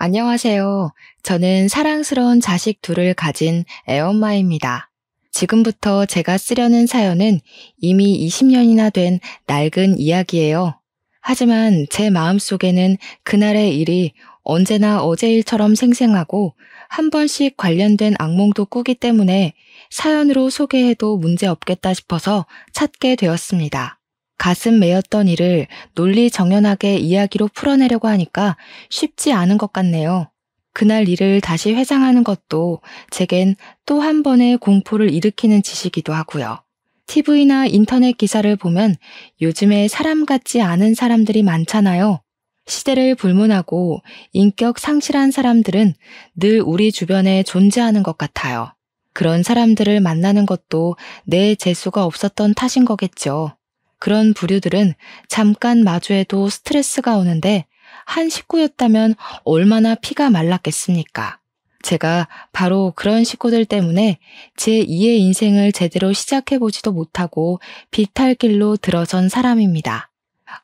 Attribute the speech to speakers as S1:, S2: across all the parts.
S1: 안녕하세요. 저는 사랑스러운 자식 둘을 가진 애엄마입니다. 지금부터 제가 쓰려는 사연은 이미 20년이나 된 낡은 이야기예요. 하지만 제 마음속에는 그날의 일이 언제나 어제 일처럼 생생하고 한 번씩 관련된 악몽도 꾸기 때문에 사연으로 소개해도 문제 없겠다 싶어서 찾게 되었습니다. 가슴 메였던 일을 논리정연하게 이야기로 풀어내려고 하니까 쉽지 않은 것 같네요. 그날 일을 다시 회상하는 것도 제겐 또 한 번의 공포를 일으키는 짓이기도 하고요. TV나 인터넷 기사를 보면 요즘에 사람 같지 않은 사람들이 많잖아요. 시대를 불문하고 인격 상실한 사람들은 늘 우리 주변에 존재하는 것 같아요. 그런 사람들을 만나는 것도 내 재수가 없었던 탓인 거겠죠. 그런 부류들은 잠깐 마주해도 스트레스가 오는데 한 식구였다면 얼마나 피가 말랐겠습니까? 제가 바로 그런 식구들 때문에 제2의 인생을 제대로 시작해보지도 못하고 비탈길로 들어선 사람입니다.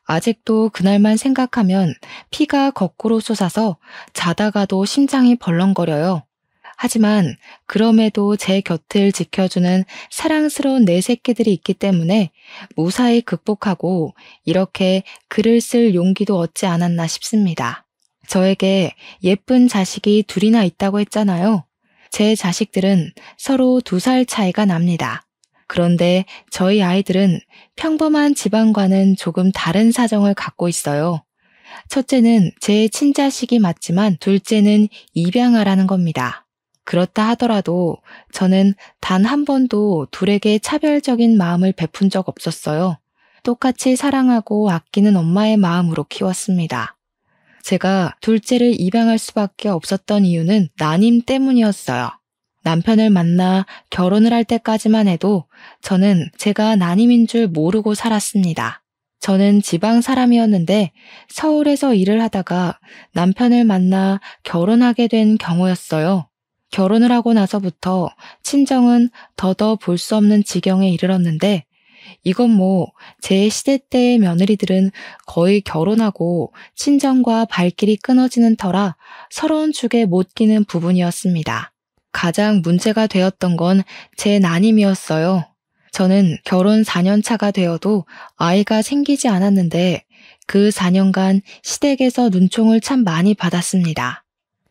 S1: 아직도 그날만 생각하면 피가 거꾸로 솟아서 자다가도 심장이 벌렁거려요. 하지만 그럼에도 제 곁을 지켜주는 사랑스러운 내 새끼들이 있기 때문에 무사히 극복하고 이렇게 글을 쓸 용기도 얻지 않았나 싶습니다. 저에게 예쁜 자식이 둘이나 있다고 했잖아요. 제 자식들은 서로 2살 차이가 납니다. 그런데 저희 아이들은 평범한 집안과는 조금 다른 사정을 갖고 있어요. 첫째는 제 친자식이 맞지만 둘째는 입양아라는 겁니다. 그렇다 하더라도 저는 단 한 번도 둘에게 차별적인 마음을 베푼 적 없었어요. 똑같이 사랑하고 아끼는 엄마의 마음으로 키웠습니다. 제가 둘째를 입양할 수밖에 없었던 이유는 난임 때문이었어요. 남편을 만나 결혼을 할 때까지만 해도 저는 제가 난임인 줄 모르고 살았습니다. 저는 지방 사람이었는데 서울에서 일을 하다가 남편을 만나 결혼하게 된 경우였어요. 결혼을 하고 나서부터 친정은 더더 볼 수 없는 지경에 이르렀는데 이건 제 시대 때의 며느리들은 거의 결혼하고 친정과 발길이 끊어지는 터라 서러운 축에 못 끼는 부분이었습니다. 가장 문제가 되었던 건 제 난임이었어요. 저는 결혼 4년 차가 되어도 아이가 생기지 않았는데 그 4년간 시댁에서 눈총을 참 많이 받았습니다.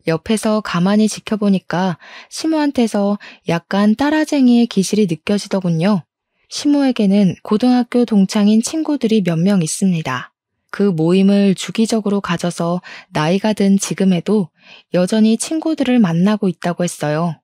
S1: 옆에서 가만히 지켜보니까 시모한테서 약간 따라쟁이의 기질이 느껴지더군요. 시모에게는 고등학교 동창인 친구들이 몇 명 있습니다. 그 모임을 주기적으로 가져서 나이가 든 지금에도 여전히 친구들을 만나고 있다고 했어요.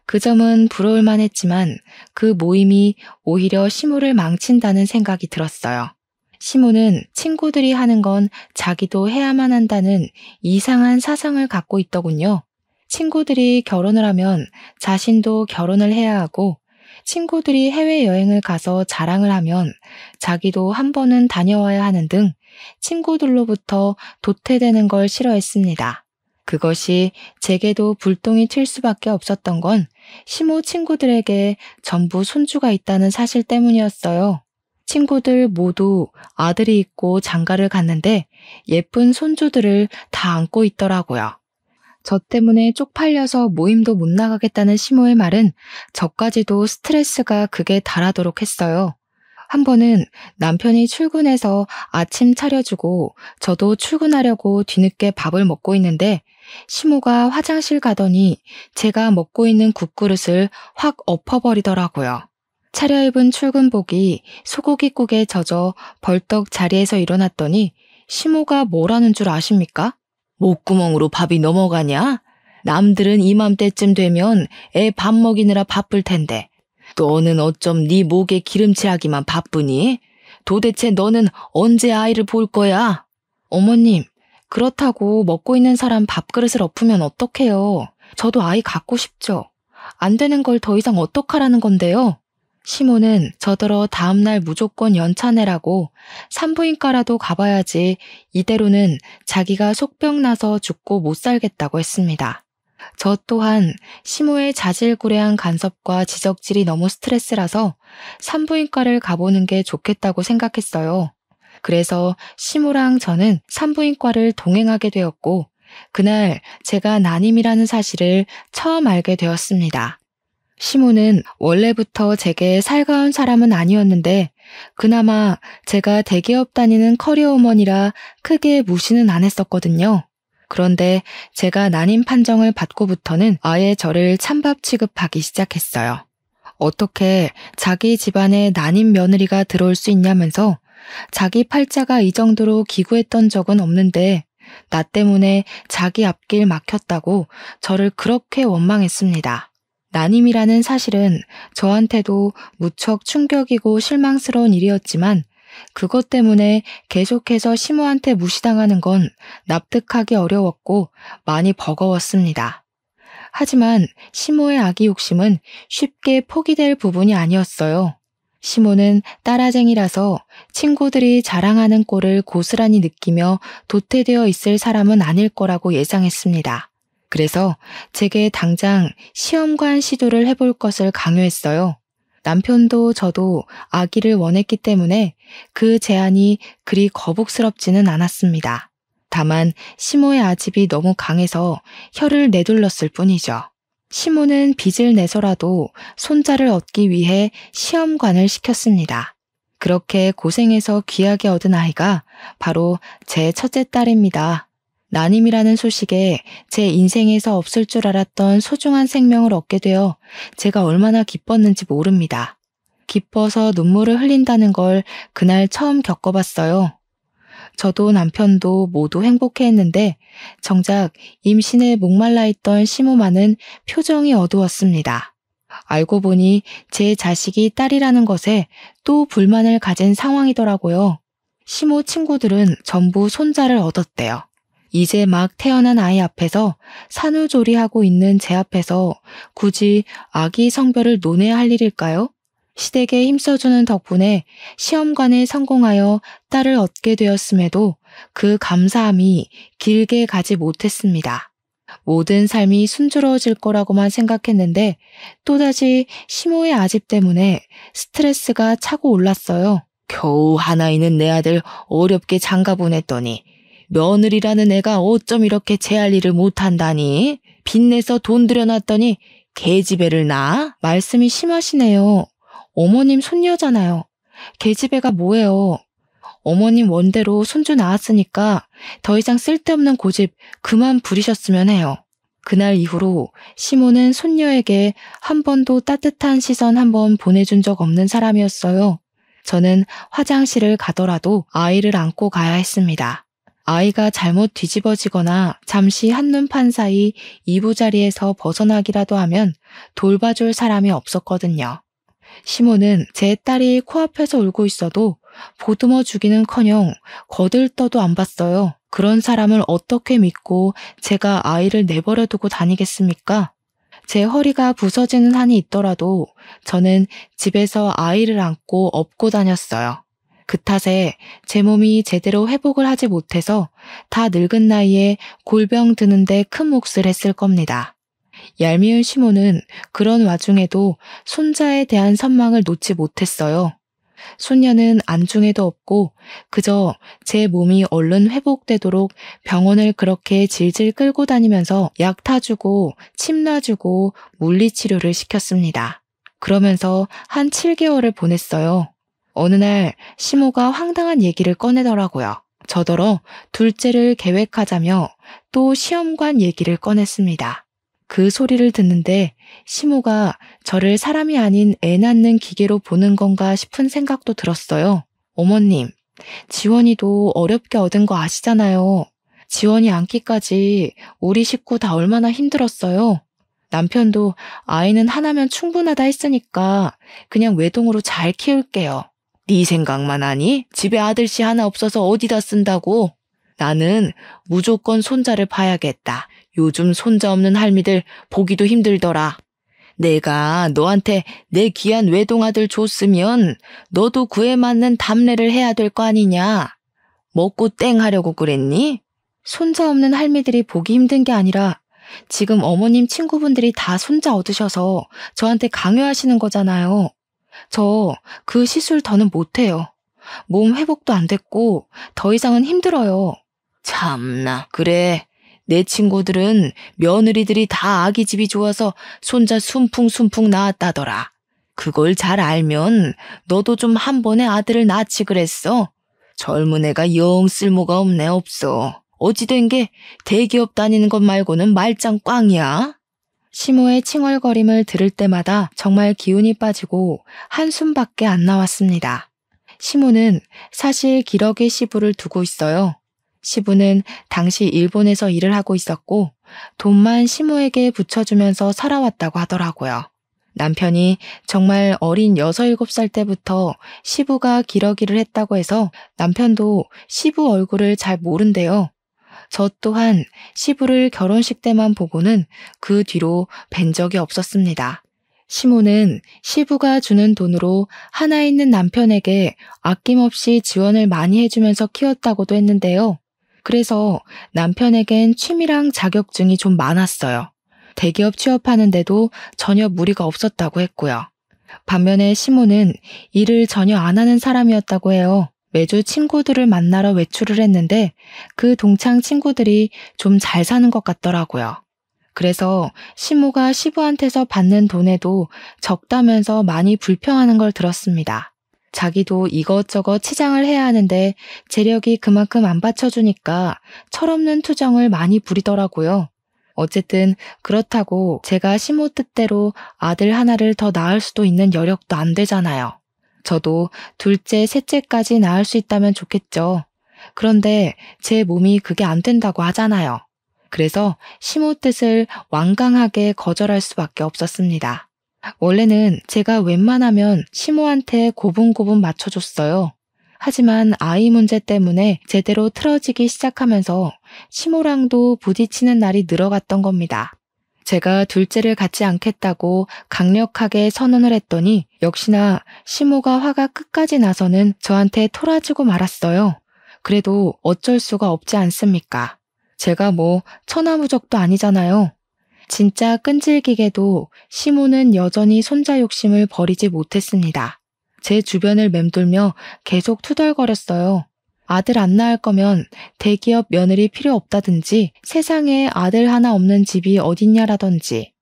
S1: 그 점은 부러울만 했지만 그 모임이 오히려 시모를 망친다는 생각이 들었어요. 시모는 친구들이 하는 건 자기도 해야만 한다는 이상한 사상을 갖고 있더군요. 친구들이 결혼을 하면 자신도 결혼을 해야 하고 친구들이 해외여행을 가서 자랑을 하면 자기도 한 번은 다녀와야 하는 등 친구들로부터 도태되는 걸 싫어했습니다. 그것이 제게도 불똥이 튈 수밖에 없었던 건 시모 친구들에게 전부 손주가 있다는 사실 때문이었어요. 친구들 모두 아들이 있고 장가를 갔는데 예쁜 손주들을 다 안고 있더라고요. 저 때문에 쪽팔려서 모임도 못 나가겠다는 시모의 말은 저까지도 스트레스가 극에 달하도록 했어요. 한 번은 남편이 출근해서 아침 차려주고 저도 출근하려고 뒤늦게 밥을 먹고 있는데 시모가 화장실 가더니 제가 먹고 있는 국그릇을 확 엎어버리더라고요. 차려입은 출근복이 소고기국에 젖어 벌떡 자리에서 일어났더니 시모가 뭐라는 줄 아십니까? 목구멍으로 밥이 넘어가냐? 남들은 이맘때쯤 되면 애 밥 먹이느라 바쁠 텐데 너는 어쩜 네 목에 기름칠하기만 바쁘니? 도대체 너는 언제 아이를 볼 거야? 어머님, 그렇다고 먹고 있는 사람 밥그릇을 엎으면 어떡해요? 저도 아이 갖고 싶죠. 안 되는 걸 더 이상 어떡하라는 건데요? 시모는 저더러 다음날 무조건 연차 내라고 산부인과라도 가봐야지 이대로는 자기가 속병 나서 죽고 못 살겠다고 했습니다. 저 또한 시모의 자질구레한 간섭과 지적질이 너무 스트레스라서 산부인과를 가보는 게 좋겠다고 생각했어요. 그래서 시모랑 저는 산부인과를 동행하게 되었고 그날 제가 난임이라는 사실을 처음 알게 되었습니다. 시모는 원래부터 제게 살가운 사람은 아니었는데 그나마 제가 대기업 다니는 커리어우먼이라 크게 무시는 안 했었거든요. 그런데 제가 난임 판정을 받고부터는 아예 저를 찬밥 취급하기 시작했어요. 어떻게 자기 집안에 난임 며느리가 들어올 수 있냐면서 자기 팔자가 이 정도로 기구했던 적은 없는데 나 때문에 자기 앞길 막혔다고 저를 그렇게 원망했습니다. 난임이라는 사실은 저한테도 무척 충격이고 실망스러운 일이었지만 그것 때문에 계속해서 시모한테 무시당하는 건 납득하기 어려웠고 많이 버거웠습니다. 하지만 시모의 아기 욕심은 쉽게 포기될 부분이 아니었어요. 시모는 따라쟁이라서 친구들이 자랑하는 꼴을 고스란히 느끼며 도태되어 있을 사람은 아닐 거라고 예상했습니다. 그래서 제게 당장 시험관 시도를 해볼 것을 강요했어요. 남편도 저도 아기를 원했기 때문에 그 제안이 그리 거북스럽지는 않았습니다. 다만 시모의 아집이 너무 강해서 혀를 내둘렀을 뿐이죠. 시모는 빚을 내서라도 손자를 얻기 위해 시험관을 시켰습니다. 그렇게 고생해서 귀하게 얻은 아이가 바로 제 첫째 딸입니다. 난임이라는 소식에 제 인생에서 없을 줄 알았던 소중한 생명을 얻게 되어 제가 얼마나 기뻤는지 모릅니다. 기뻐서 눈물을 흘린다는 걸 그날 처음 겪어봤어요. 저도 남편도 모두 행복해했는데 정작 임신에 목말라 있던 시모만은 표정이 어두웠습니다. 알고 보니 제 자식이 딸이라는 것에 또 불만을 가진 상황이더라고요. 시모 친구들은 전부 손자를 얻었대요. 이제 막 태어난 아이 앞에서 산후조리하고 있는 제 앞에서 굳이 아기 성별을 논해야 할 일일까요? 시댁에 힘써주는 덕분에 시험관에 성공하여 딸을 얻게 되었음에도 그 감사함이 길게 가지 못했습니다. 모든 삶이 순조로워질 거라고만 생각했는데 또다시 시모의 아집 때문에 스트레스가 차고 올랐어요. 겨우 하나 있는 내 아들 어렵게 장가 보냈더니 며느리라는 애가 어쩜 이렇게 제 할 일을 못한다니? 빚내서 돈 들여놨더니 계집애를 낳아? 말씀이 심하시네요. 어머님 손녀잖아요. 계집애가 뭐예요. 어머님 원대로 손주 낳았으니까 더 이상 쓸데없는 고집 그만 부리셨으면 해요. 그날 이후로 시모는 손녀에게 한 번도 따뜻한 시선 한 번 보내준 적 없는 사람이었어요. 저는 화장실을 가더라도 아이를 안고 가야 했습니다. 아이가 잘못 뒤집어지거나 잠시 한눈 판 사이 이부자리에서 벗어나기라도 하면 돌봐줄 사람이 없었거든요. 시모는 제 딸이 코앞에서 울고 있어도 보듬어 주기는커녕 거들떠도 안 봤어요. 그런 사람을 어떻게 믿고 제가 아이를 내버려 두고 다니겠습니까? 제 허리가 부서지는 한이 있더라도 저는 집에서 아이를 안고 업고 다녔어요. 그 탓에 제 몸이 제대로 회복을 하지 못해서 다 늙은 나이에 골병 드는데 큰 몫을 했을 겁니다. 얄미운 시모는 그런 와중에도 손자에 대한 선망을 놓지 못했어요. 손녀는 안중에도 없고 그저 제 몸이 얼른 회복되도록 병원을 그렇게 질질 끌고 다니면서 약 타주고 침 놔주고 물리치료를 시켰습니다. 그러면서 한 7개월을 보냈어요. 어느 날 시모가 황당한 얘기를 꺼내더라고요. 저더러 둘째를 계획하자며 또 시험관 얘기를 꺼냈습니다. 그 소리를 듣는데 시모가 저를 사람이 아닌 애 낳는 기계로 보는 건가 싶은 생각도 들었어요. 어머님, 지원이도 어렵게 얻은 거 아시잖아요. 지원이 안기까지 우리 식구 다 얼마나 힘들었어요. 남편도 아이는 하나면 충분하다 했으니까 그냥 외동으로 잘 키울게요. 네 생각만 하니? 집에 아들씨 하나 없어서 어디다 쓴다고? 나는 무조건 손자를 봐야겠다. 요즘 손자 없는 할미들 보기도 힘들더라. 내가 너한테 내 귀한 외동아들 줬으면 너도 그에 맞는 답례를 해야 될 거 아니냐? 먹고 땡 하려고 그랬니? 손자 없는 할미들이 보기 힘든 게 아니라 지금 어머님 친구분들이 다 손자 얻으셔서 저한테 강요하시는 거잖아요. 저 그 시술 더는 못해요. 몸 회복도 안 됐고 더 이상은 힘들어요. 참나, 그래. 내 친구들은 며느리들이 다 아기집이 좋아서 손자 순풍순풍 낳았다더라. 그걸 잘 알면 너도 좀 한 번에 아들을 낳지 그랬어. 젊은 애가 영 쓸모가 없네 없어. 어찌 된 게 대기업 다니는 것 말고는 말짱 꽝이야. 시모의 칭얼거림을 들을 때마다 정말 기운이 빠지고 한숨밖에 안 나왔습니다. 시모는 사실 기러기 시부를 두고 있어요. 시부는 당시 일본에서 일을 하고 있었고 돈만 시모에게 붙여주면서 살아왔다고 하더라고요. 남편이 정말 어린 6, 7살 때부터 시부가 기러기를 했다고 해서 남편도 시부 얼굴을 잘 모른대요. 저 또한 시부를 결혼식 때만 보고는 그 뒤로 뵌 적이 없었습니다. 시모는 시부가 주는 돈으로 하나 있는 남편에게 아낌없이 지원을 많이 해주면서 키웠다고도 했는데요. 그래서 남편에겐 취미랑 자격증이 좀 많았어요. 대기업 취업하는데도 전혀 무리가 없었다고 했고요. 반면에 시모는 일을 전혀 안 하는 사람이었다고 해요. 매주 친구들을 만나러 외출을 했는데 그 동창 친구들이 좀 잘 사는 것 같더라고요. 그래서 시모가 시부한테서 받는 돈에도 적다면서 많이 불평하는 걸 들었습니다. 자기도 이것저것 치장을 해야 하는데 재력이 그만큼 안 받쳐주니까 철없는 투정을 많이 부리더라고요. 어쨌든 그렇다고 제가 시모 뜻대로 아들 하나를 더 낳을 수도 있는 여력도 안 되잖아요. 저도 둘째, 셋째까지 낳을 수 있다면 좋겠죠. 그런데 제 몸이 그게 안 된다고 하잖아요. 그래서 시모 뜻을 완강하게 거절할 수밖에 없었습니다. 원래는 제가 웬만하면 시모한테 고분고분 맞춰줬어요. 하지만 아이 문제 때문에 제대로 틀어지기 시작하면서 시모랑도 부딪히는 날이 늘어갔던 겁니다. 제가 둘째를 갖지 않겠다고 강력하게 선언을 했더니 역시나 시모가 화가 끝까지 나서는 저한테 토라지고 말았어요. 그래도 어쩔 수가 없지 않습니까? 제가 뭐 천하무적도 아니잖아요. 진짜 끈질기게도 시모는 여전히 손자 욕심을 버리지 못했습니다. 제 주변을 맴돌며 계속 투덜거렸어요. 아들 안 낳을 거면 대기업 며느리 필요 없다든지 세상에 아들 하나 없는 집이 어딨냐라든지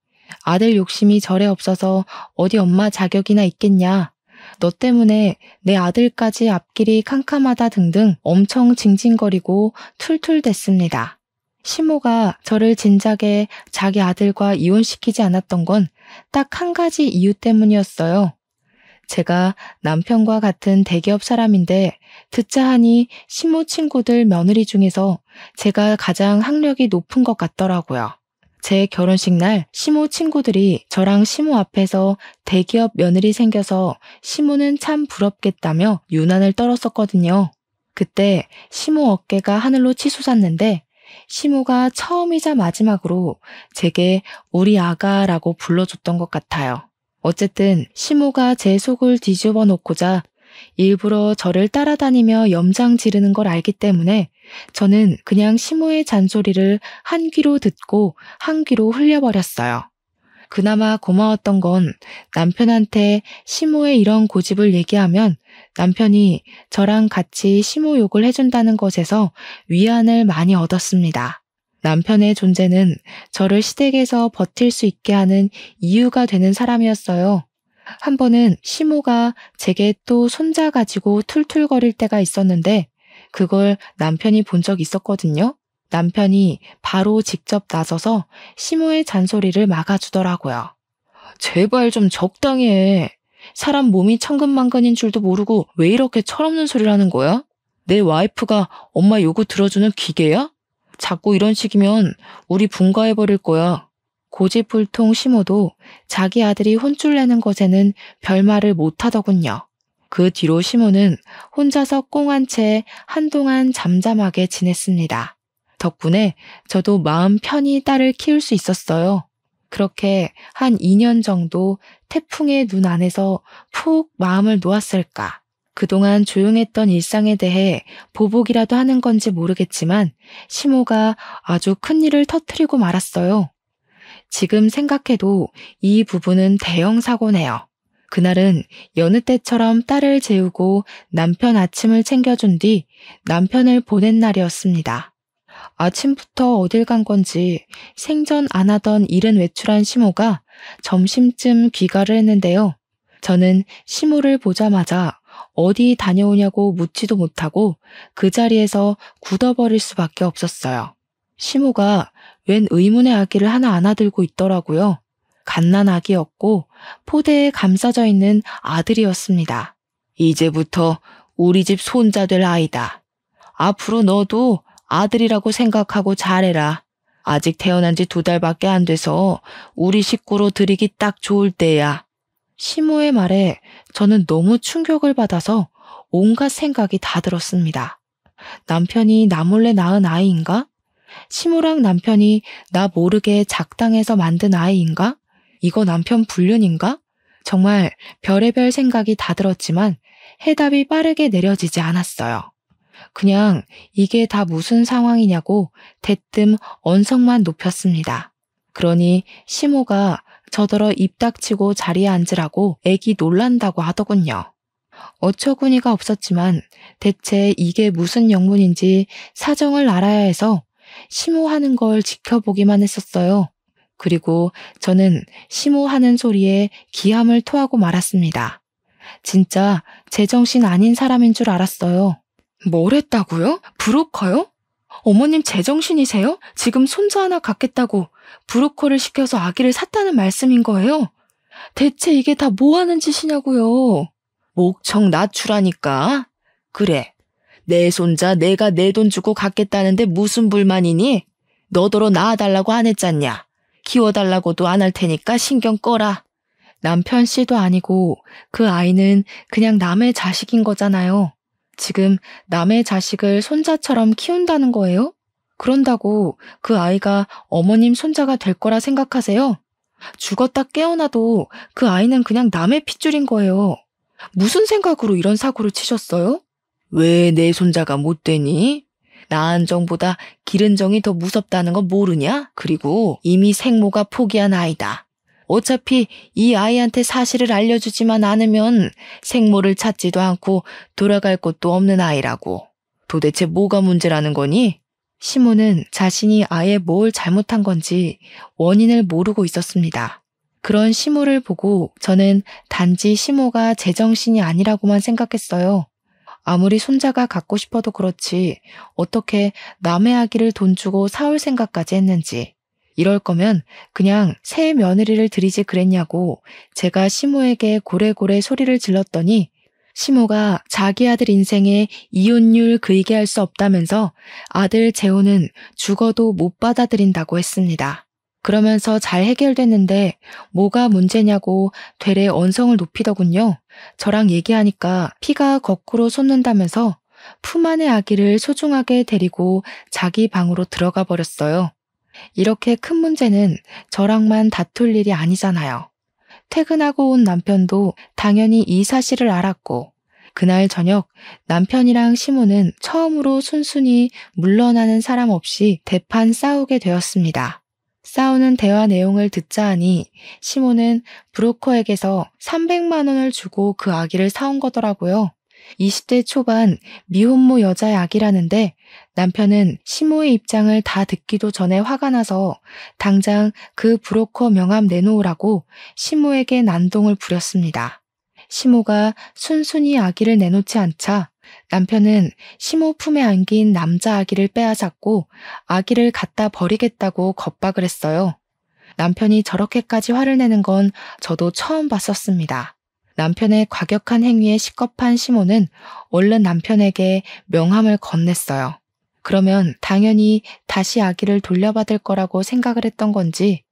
S1: 아들 욕심이 절에 없어서 어디 엄마 자격이나 있겠냐. 너 때문에 내 아들까지 앞길이 캄캄하다 등등 엄청 징징거리고 툴툴댔습니다. 시모가 저를 진작에 자기 아들과 이혼시키지 않았던 건 딱 한 가지 이유 때문이었어요. 제가 남편과 같은 대기업 사람인데 듣자 하니 시모 친구들 며느리 중에서 제가 가장 학력이 높은 것 같더라고요. 제 결혼식 날 시모 친구들이 저랑 시모 앞에서 대기업 며느리 생겨서 시모는 참 부럽겠다며 유난을 떨었었거든요. 그때 시모 어깨가 하늘로 치솟았는데 시모가 처음이자 마지막으로 제게 우리 아가라고 불러줬던 것 같아요. 어쨌든 시모가 제 속을 뒤집어 놓고자 일부러 저를 따라다니며 염장 지르는 걸 알기 때문에 저는 그냥 시모의 잔소리를 한 귀로 듣고 한 귀로 흘려버렸어요. 그나마 고마웠던 건 남편한테 시모의 이런 고집을 얘기하면 남편이 저랑 같이 시모 욕을 해준다는 것에서 위안을 많이 얻었습니다. 남편의 존재는 저를 시댁에서 버틸 수 있게 하는 이유가 되는 사람이었어요. 한 번은 시모가 제게 또 손자 가지고 툴툴거릴 때가 있었는데 그걸 남편이 본 적 있었거든요. 남편이 바로 직접 나서서 시모의 잔소리를 막아주더라고요. 제발 좀 적당히 해. 사람 몸이 천근만근인 줄도 모르고 왜 이렇게 철없는 소리를 하는 거야? 내 와이프가 엄마 요구 들어주는 기계야? 자꾸 이런 식이면 우리 분가해버릴 거야. 고집불통 시모도 자기 아들이 혼쭐 내는 것에는 별말을 못하더군요. 그 뒤로 시모는 혼자서 꽁한 채 한동안 잠잠하게 지냈습니다. 덕분에 저도 마음 편히 딸을 키울 수 있었어요. 그렇게 한 2년 정도 태풍의 눈 안에서 푹 마음을 놓았을까. 그동안 조용했던 일상에 대해 보복이라도 하는 건지 모르겠지만 시모가 아주 큰일을 터뜨리고 말았어요. 지금 생각해도 이 부분은 대형 사고네요. 그날은 여느 때처럼 딸을 재우고 남편 아침을 챙겨준 뒤 남편을 보낸 날이었습니다. 아침부터 어딜 간 건지 생전 안 하던 일은 외출한 시모가 점심쯤 귀가를 했는데요. 저는 시모를 보자마자 어디 다녀오냐고 묻지도 못하고 그 자리에서 굳어버릴 수밖에 없었어요. 시모가 웬 의문의 아기를 하나 안아들고 있더라고요. 갓난 아기였고 포대에 감싸져 있는 아들이었습니다. 이제부터 우리 집 손자 될 아이다. 앞으로 너도 아들이라고 생각하고 잘해라. 아직 태어난 지 2달밖에 안 돼서 우리 식구로 들이기 딱 좋을 때야. 시모의 말에 저는 너무 충격을 받아서 온갖 생각이 다 들었습니다. 남편이 나 몰래 낳은 아이인가? 시모랑 남편이 나 모르게 작당해서 만든 아이인가? 이거 남편 불륜인가? 정말 별의별 생각이 다 들었지만 해답이 빠르게 내려지지 않았어요. 그냥 이게 다 무슨 상황이냐고 대뜸 언성만 높였습니다. 그러니 시모가 저더러 입 닥치고 자리에 앉으라고 애기 놀란다고 하더군요. 어처구니가 없었지만 대체 이게 무슨 영문인지 사정을 알아야 해서 시모하는 걸 지켜보기만 했었어요. 그리고 저는 시모하는 소리에 기함을 토하고 말았습니다. 진짜 제정신 아닌 사람인 줄 알았어요. 뭘 했다고요? 브로커요? 어머님 제정신이세요? 지금 손자 하나 갖겠다고 브로커를 시켜서 아기를 샀다는 말씀인 거예요? 대체 이게 다 뭐 하는 짓이냐고요? 목청 낮추라니까. 그래, 내 손자 내가 내 돈 주고 갖겠다는데 무슨 불만이니? 너더러 낳아달라고 안 했잖냐? 키워달라고도 안 할 테니까 신경 꺼라. 남편 씨도 아니고 그 아이는 그냥 남의 자식인 거잖아요. 지금 남의 자식을 손자처럼 키운다는 거예요? 그런다고 그 아이가 어머님 손자가 될 거라 생각하세요? 죽었다 깨어나도 그 아이는 그냥 남의 핏줄인 거예요. 무슨 생각으로 이런 사고를 치셨어요? 왜 내 손자가 못 되니? 낳은 정보다 기른 정이 더 무섭다는 거 모르냐? 그리고 이미 생모가 포기한 아이다. 어차피 이 아이한테 사실을 알려주지만 않으면 생모를 찾지도 않고 돌아갈 곳도 없는 아이라고. 도대체 뭐가 문제라는 거니? 시모는 자신이 아예 뭘 잘못한 건지 원인을 모르고 있었습니다. 그런 시모를 보고 저는 단지 시모가 제정신이 아니라고만 생각했어요. 아무리 손자가 갖고 싶어도 그렇지 어떻게 남의 아기를 돈 주고 사올 생각까지 했는지. 이럴 거면 그냥 새 며느리를 들이지 그랬냐고 제가 시모에게 고래고래 소리를 질렀더니 시모가 자기 아들 인생에 이혼율 그이게 할 수 없다면서 아들 재혼은 죽어도 못 받아들인다고 했습니다. 그러면서 잘 해결됐는데 뭐가 문제냐고 되레 언성을 높이더군요. 저랑 얘기하니까 피가 거꾸로 솟는다면서 품 안의 아기를 소중하게 데리고 자기 방으로 들어가 버렸어요. 이렇게 큰 문제는 저랑만 다툴 일이 아니잖아요. 퇴근하고 온 남편도 당연히 이 사실을 알았고 그날 저녁 남편이랑 시모는 처음으로 순순히 물러나는 사람 없이 대판 싸우게 되었습니다. 싸우는 대화 내용을 듣자 하니 시모는 브로커에게서 300만 원을 주고 그 아기를 사온 거더라고요. 20대 초반 미혼모 여자의 아기라는데 남편은 시모의 입장을 다 듣기도 전에 화가 나서 당장 그 브로커 명함 내놓으라고 시모에게 난동을 부렸습니다. 시모가 순순히 아기를 내놓지 않자 남편은 시모 품에 안긴 남자 아기를 빼앗았고 아기를 갖다 버리겠다고 겁박을 했어요. 남편이 저렇게까지 화를 내는 건 저도 처음 봤었습니다. 남편의 과격한 행위에 식겁한 시모는 얼른 남편에게 명함을 건넸어요. 그러면 당연히 다시 아기를 돌려받을 거라고 생각을 했던 건지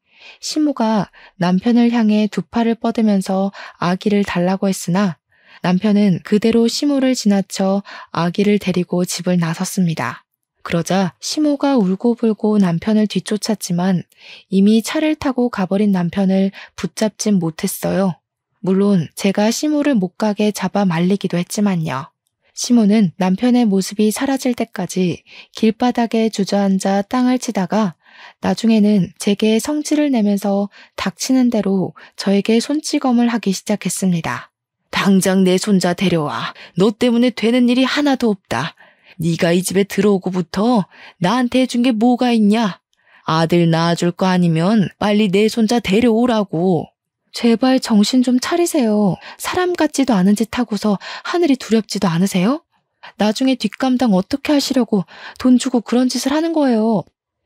S1: 시모가 남편을 향해 두 팔을 뻗으면서 아기를 달라고 했으나 남편은 그대로 시모를 지나쳐 아기를 데리고 집을 나섰습니다. 그러자 시모가 울고불고 남편을 뒤쫓았지만 이미 차를 타고 가버린 남편을 붙잡진 못했어요. 물론 제가 시모를 못 가게 잡아 말리기도 했지만요. 시모는 남편의 모습이 사라질 때까지 길바닥에 주저앉아 땅을 치다가 나중에는 제게 성질을 내면서 닥치는 대로 저에게 손찌검을 하기 시작했습니다. 당장 내 손자 데려와. 너 때문에 되는 일이 하나도 없다. 네가 이 집에 들어오고부터 나한테 해준 게 뭐가 있냐? 아들 낳아줄 거 아니면 빨리 내 손자 데려오라고. 제발 정신 좀 차리세요. 사람 같지도 않은 짓 하고서 하늘이 두렵지도 않으세요? 나중에 뒷감당 어떻게 하시려고 돈 주고 그런 짓을 하는 거예요.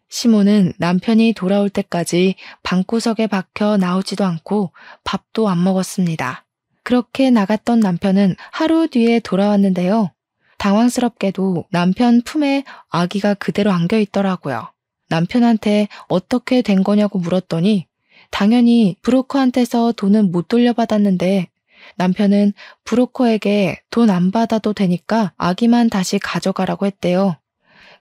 S1: 시모는 남편이 돌아올 때까지 방구석에 박혀 나오지도 않고 밥도 안 먹었습니다. 그렇게 나갔던 남편은 하루 뒤에 돌아왔는데요. 당황스럽게도 남편 품에 아기가 그대로 안겨 있더라고요. 남편한테 어떻게 된 거냐고 물었더니 당연히 브로커한테서 돈은 못 돌려받았는데 남편은 브로커에게 돈 안 받아도 되니까 아기만 다시 가져가라고 했대요.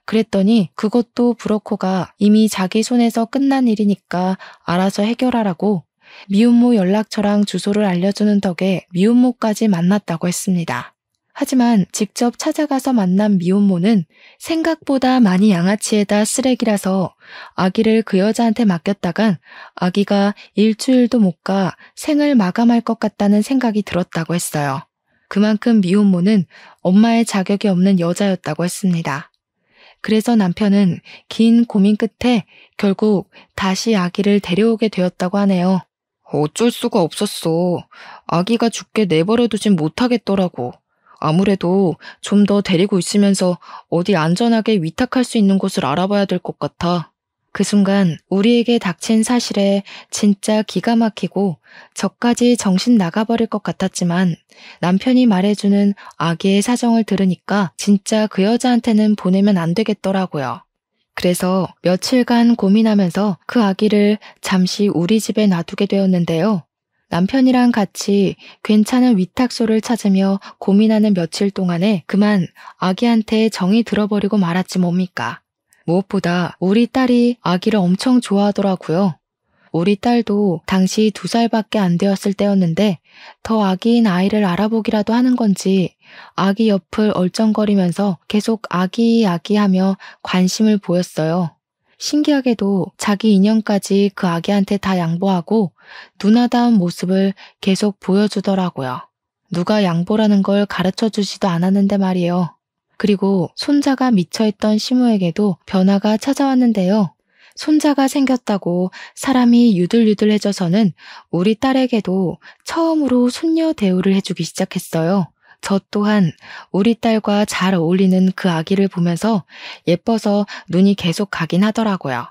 S1: 그랬더니 그것도 브로커가 이미 자기 손에서 끝난 일이니까 알아서 해결하라고 미혼모 연락처랑 주소를 알려주는 덕에 미혼모까지 만났다고 했습니다. 하지만 직접 찾아가서 만난 미혼모는 생각보다 많이 양아치에다 쓰레기라서 아기를 그 여자한테 맡겼다간 아기가 일주일도 못 가 생을 마감할 것 같다는 생각이 들었다고 했어요. 그만큼 미혼모는 엄마의 자격이 없는 여자였다고 했습니다. 그래서 남편은 긴 고민 끝에 결국 다시 아기를 데려오게 되었다고 하네요. 어쩔 수가 없었어. 아기가 죽게 내버려두진 못하겠더라고. 아무래도 좀 더 데리고 있으면서 어디 안전하게 위탁할 수 있는 곳을 알아봐야 될 것 같아. 그 순간 우리에게 닥친 사실에 진짜 기가 막히고 저까지 정신 나가버릴 것 같았지만 남편이 말해주는 아기의 사정을 들으니까 진짜 그 여자한테는 보내면 안 되겠더라고요. 그래서 며칠간 고민하면서 그 아기를 잠시 우리 집에 놔두게 되었는데요. 남편이랑 같이 괜찮은 위탁소를 찾으며 고민하는 며칠 동안에 그만 아기한테 정이 들어버리고 말았지 뭡니까. 무엇보다 우리 딸이 아기를 엄청 좋아하더라고요. 우리 딸도 당시 2살밖에 안 되었을 때였는데 더 아기인 아이를 알아보기라도 하는 건지 아기 옆을 얼쩡거리면서 계속 아기 하며 관심을 보였어요. 신기하게도 자기 인형까지 그 아기한테 다 양보하고 누나다운 모습을 계속 보여주더라고요. 누가 양보라는 걸 가르쳐 주지도 않았는데 말이에요. 그리고 손자가 미쳐있던 시모에게도 변화가 찾아왔는데요. 손자가 생겼다고 사람이 유들유들해져서는 우리 딸에게도 처음으로 손녀 대우를 해주기 시작했어요. 저 또한 우리 딸과 잘 어울리는 그 아기를 보면서 예뻐서 눈이 계속 가긴 하더라고요.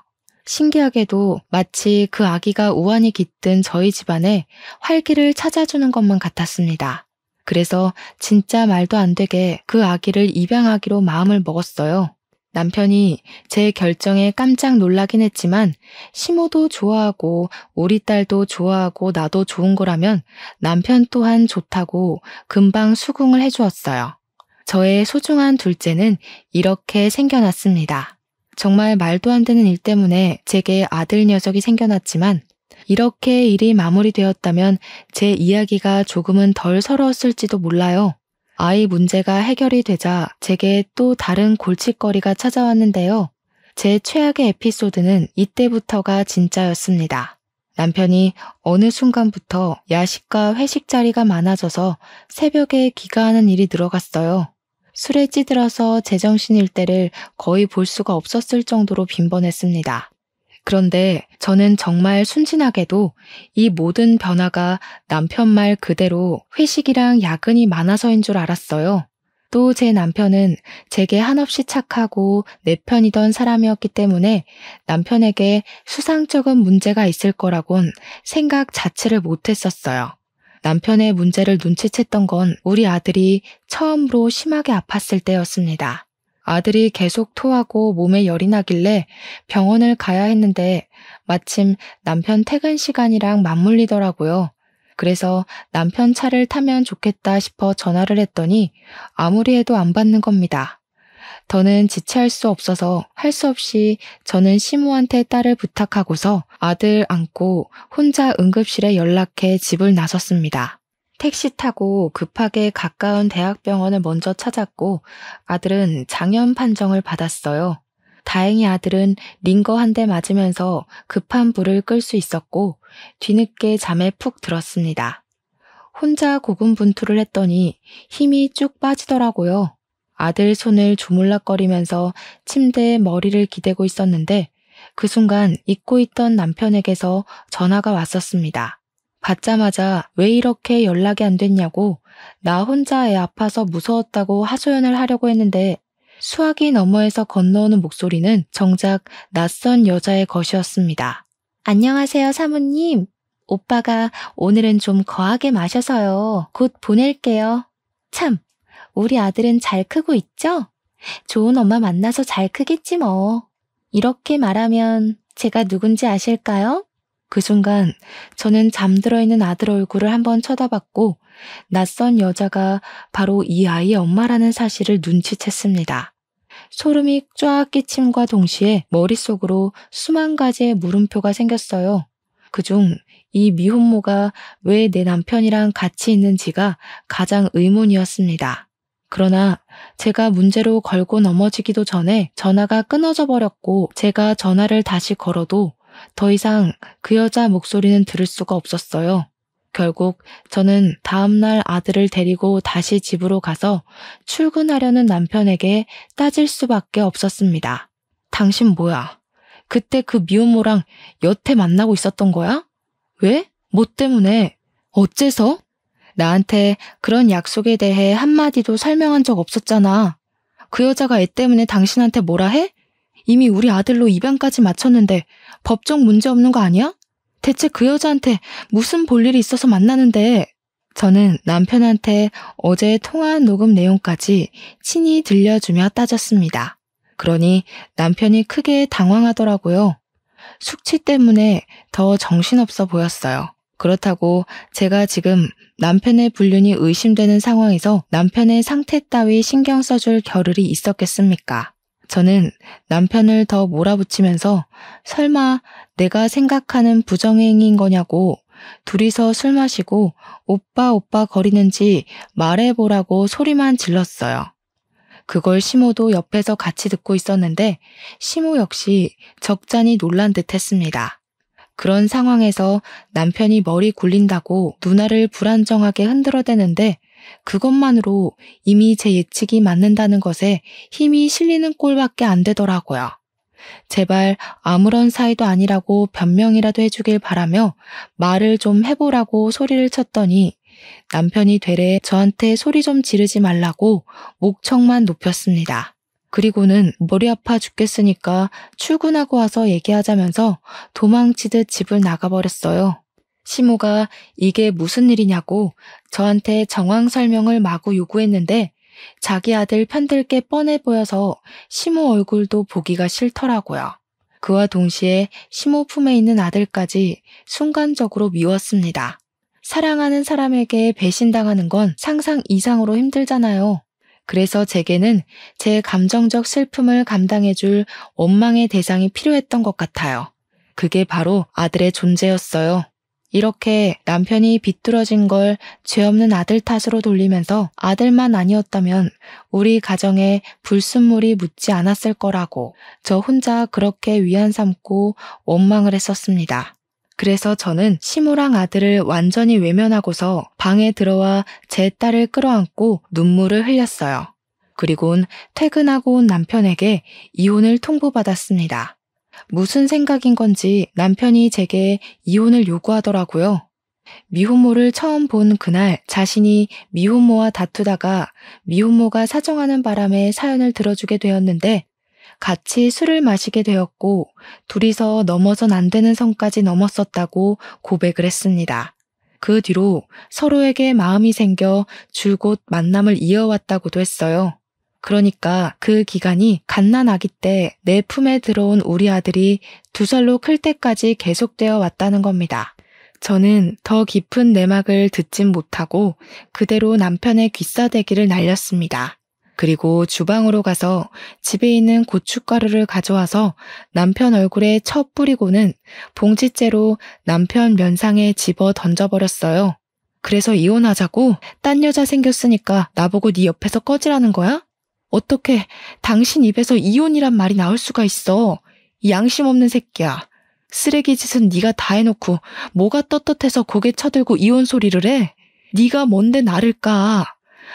S1: 신기하게도 마치 그 아기가 우환이 깃든 저희 집안에 활기를 찾아주는 것만 같았습니다. 그래서 진짜 말도 안 되게 그 아기를 입양하기로 마음을 먹었어요. 남편이 제 결정에 깜짝 놀라긴 했지만 시모도 좋아하고 우리 딸도 좋아하고 나도 좋은 거라면 남편 또한 좋다고 금방 수긍을 해주었어요. 저의 소중한 둘째는 이렇게 생겨났습니다. 정말 말도 안 되는 일 때문에 제게 아들 녀석이 생겨났지만 이렇게 일이 마무리되었다면 제 이야기가 조금은 덜 서러웠을지도 몰라요. 아이 문제가 해결이 되자 제게 또 다른 골칫거리가 찾아왔는데요. 제 최악의 에피소드는 이때부터가 진짜였습니다. 남편이 어느 순간부터 야식과 회식 자리가 많아져서 새벽에 귀가하는 일이 늘어갔어요. 술에 찌들어서 제정신일 때를 거의 볼 수가 없었을 정도로 빈번했습니다. 그런데 저는 정말 순진하게도 이 모든 변화가 남편 말 그대로 회식이랑 야근이 많아서인 줄 알았어요. 또 제 남편은 제게 한없이 착하고 내 편이던 사람이었기 때문에 남편에게 수상쩍은 문제가 있을 거라곤 생각 자체를 못했었어요. 남편의 문제를 눈치챘던 건 우리 아들이 처음으로 심하게 아팠을 때였습니다. 아들이 계속 토하고 몸에 열이 나길래 병원을 가야 했는데 마침 남편 퇴근 시간이랑 맞물리더라고요. 그래서 남편 차를 타면 좋겠다 싶어 전화를 했더니 아무리 해도 안 받는 겁니다. 더는 지체할 수 없어서 할 수 없이 저는 시모한테 딸을 부탁하고서 아들 안고 혼자 응급실에 연락해 집을 나섰습니다. 택시 타고 급하게 가까운 대학병원을 먼저 찾았고 아들은 장염 판정을 받았어요. 다행히 아들은 링거 한 대 맞으면서 급한 불을 끌 수 있었고 뒤늦게 잠에 푹 들었습니다. 혼자 고군분투를 했더니 힘이 쭉 빠지더라고요. 아들 손을 조물락거리면서 침대에 머리를 기대고 있었는데 그 순간 잊고 있던 남편에게서 전화가 왔었습니다. 받자마자 왜 이렇게 연락이 안 됐냐고 나 혼자 애 아파서 무서웠다고 하소연을 하려고 했는데 수화기 너머에서 건너오는 목소리는 정작 낯선 여자의 것이었습니다. 안녕하세요, 사모님. 오빠가 오늘은 좀 거하게 마셔서요. 곧 보낼게요. 참, 우리 아들은 잘 크고 있죠? 좋은 엄마 만나서 잘 크겠지 뭐. 이렇게 말하면 제가 누군지 아실까요? 그 순간 저는 잠들어 있는 아들 얼굴을 한번 쳐다봤고 낯선 여자가 바로 이 아이의 엄마라는 사실을 눈치챘습니다. 소름이 쫙 끼침과 동시에 머릿속으로 수만 가지의 물음표가 생겼어요. 그중 이 미혼모가 왜 내 남편이랑 같이 있는지가 가장 의문이었습니다. 그러나 제가 문제로 걸고 넘어지기도 전에 전화가 끊어져 버렸고 제가 전화를 다시 걸어도 더 이상 그 여자 목소리는 들을 수가 없었어요. 결국 저는 다음날 아들을 데리고 다시 집으로 가서 출근하려는 남편에게 따질 수밖에 없었습니다. 당신 뭐야? 그때 그 미혼모랑 여태 만나고 있었던 거야? 왜? 뭐 때문에? 어째서? 나한테 그런 약속에 대해 한마디도 설명한 적 없었잖아. 그 여자가 애 때문에 당신한테 뭐라 해? 이미 우리 아들로 입양까지 마쳤는데 법적 문제 없는 거 아니야? 대체 그 여자한테 무슨 볼일이 있어서 만나는데? 저는 남편한테 어제 통화한 녹음 내용까지 친히 들려주며 따졌습니다. 그러니 남편이 크게 당황하더라고요. 숙취 때문에 더 정신없어 보였어요. 그렇다고 제가 지금 남편의 불륜이 의심되는 상황에서 남편의 상태 따위 신경 써줄 겨를이 있었겠습니까? 저는 남편을 더 몰아붙이면서 설마 내가 생각하는 부정행위인 거냐고 둘이서 술 마시고 오빠 거리는지 말해보라고 소리만 질렀어요. 그걸 시모도 옆에서 같이 듣고 있었는데 시모 역시 적잖이 놀란 듯 했습니다. 그런 상황에서 남편이 머리 굴린다고 누나를 불안정하게 흔들어대는데 그것만으로 이미 제 예측이 맞는다는 것에 힘이 실리는 꼴밖에 안 되더라고요. 제발 아무런 사이도 아니라고 변명이라도 해주길 바라며 말을 좀 해보라고 소리를 쳤더니 남편이 되레 저한테 소리 좀 지르지 말라고 목청만 높였습니다. 그리고는 머리 아파 죽겠으니까 출근하고 와서 얘기하자면서 도망치듯 집을 나가버렸어요. 시모가 이게 무슨 일이냐고 저한테 정황 설명을 마구 요구했는데 자기 아들 편들 게 뻔해 보여서 시모 얼굴도 보기가 싫더라고요. 그와 동시에 시모 품에 있는 아들까지 순간적으로 미웠습니다. 사랑하는 사람에게 배신당하는 건 상상 이상으로 힘들잖아요. 그래서 제게는 제 감정적 슬픔을 감당해줄 원망의 대상이 필요했던 것 같아요. 그게 바로 아들의 존재였어요. 이렇게 남편이 비뚤어진 걸 죄 없는 아들 탓으로 돌리면서 아들만 아니었다면 우리 가정에 불순물이 묻지 않았을 거라고 저 혼자 그렇게 위안 삼고 원망을 했었습니다. 그래서 저는 시모랑 아들을 완전히 외면하고서 방에 들어와 제 딸을 끌어안고 눈물을 흘렸어요. 그리곤 퇴근하고 온 남편에게 이혼을 통보받았습니다. 무슨 생각인 건지 남편이 제게 이혼을 요구하더라고요. 미혼모를 처음 본 그날 자신이 미혼모와 다투다가 미혼모가 사정하는 바람에 사연을 들어주게 되었는데 같이 술을 마시게 되었고 둘이서 넘어선 안 되는 선까지 넘었었다고 고백을 했습니다. 그 뒤로 서로에게 마음이 생겨 줄곧 만남을 이어왔다고도 했어요. 그러니까 그 기간이 갓난 아기 때 내 품에 들어온 우리 아들이 2살로 클 때까지 계속되어 왔다는 겁니다. 저는 더 깊은 내막을 듣진 못하고 그대로 남편의 귀싸대기를 날렸습니다. 그리고 주방으로 가서 집에 있는 고춧가루를 가져와서 남편 얼굴에 쳐 뿌리고는 봉지째로 남편 면상에 집어 던져버렸어요. 그래서 이혼하자고? 딴 여자 생겼으니까 나보고 네 옆에서 꺼지라는 거야? 어떻게 당신 입에서 이혼이란 말이 나올 수가 있어. 이 양심 없는 새끼야. 쓰레기 짓은 네가 다 해놓고 뭐가 떳떳해서 고개 쳐들고 이혼 소리를 해? 네가 뭔데 나를 까?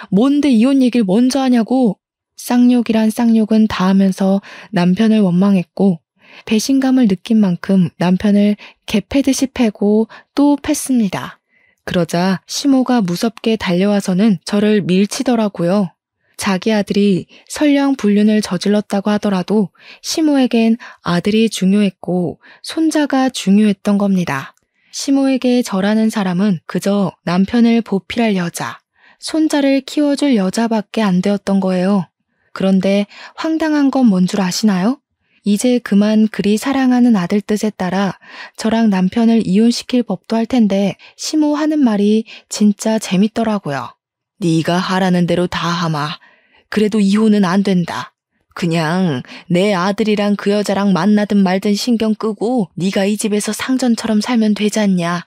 S1: 뭔데 이혼 얘기를 먼저 하냐고? 쌍욕이란 쌍욕은 다 하면서 남편을 원망했고 배신감을 느낀 만큼 남편을 개패듯이 패고 또 팼습니다. 그러자 시모가 무섭게 달려와서는 저를 밀치더라고요. 자기 아들이 설령 불륜을 저질렀다고 하더라도 시모에겐 아들이 중요했고 손자가 중요했던 겁니다. 시모에게 저라는 사람은 그저 남편을 보필할 여자, 손자를 키워줄 여자밖에 안 되었던 거예요. 그런데 황당한 건 뭔 줄 아시나요? 이제 그만 그리 사랑하는 아들 뜻에 따라 저랑 남편을 이혼시킬 법도 할 텐데 시모 하는 말이 진짜 재밌더라고요. 네가 하라는 대로 다 하마. 그래도 이혼은 안 된다. 그냥 내 아들이랑 그 여자랑 만나든 말든 신경 끄고 네가 이 집에서 상전처럼 살면 되잖냐.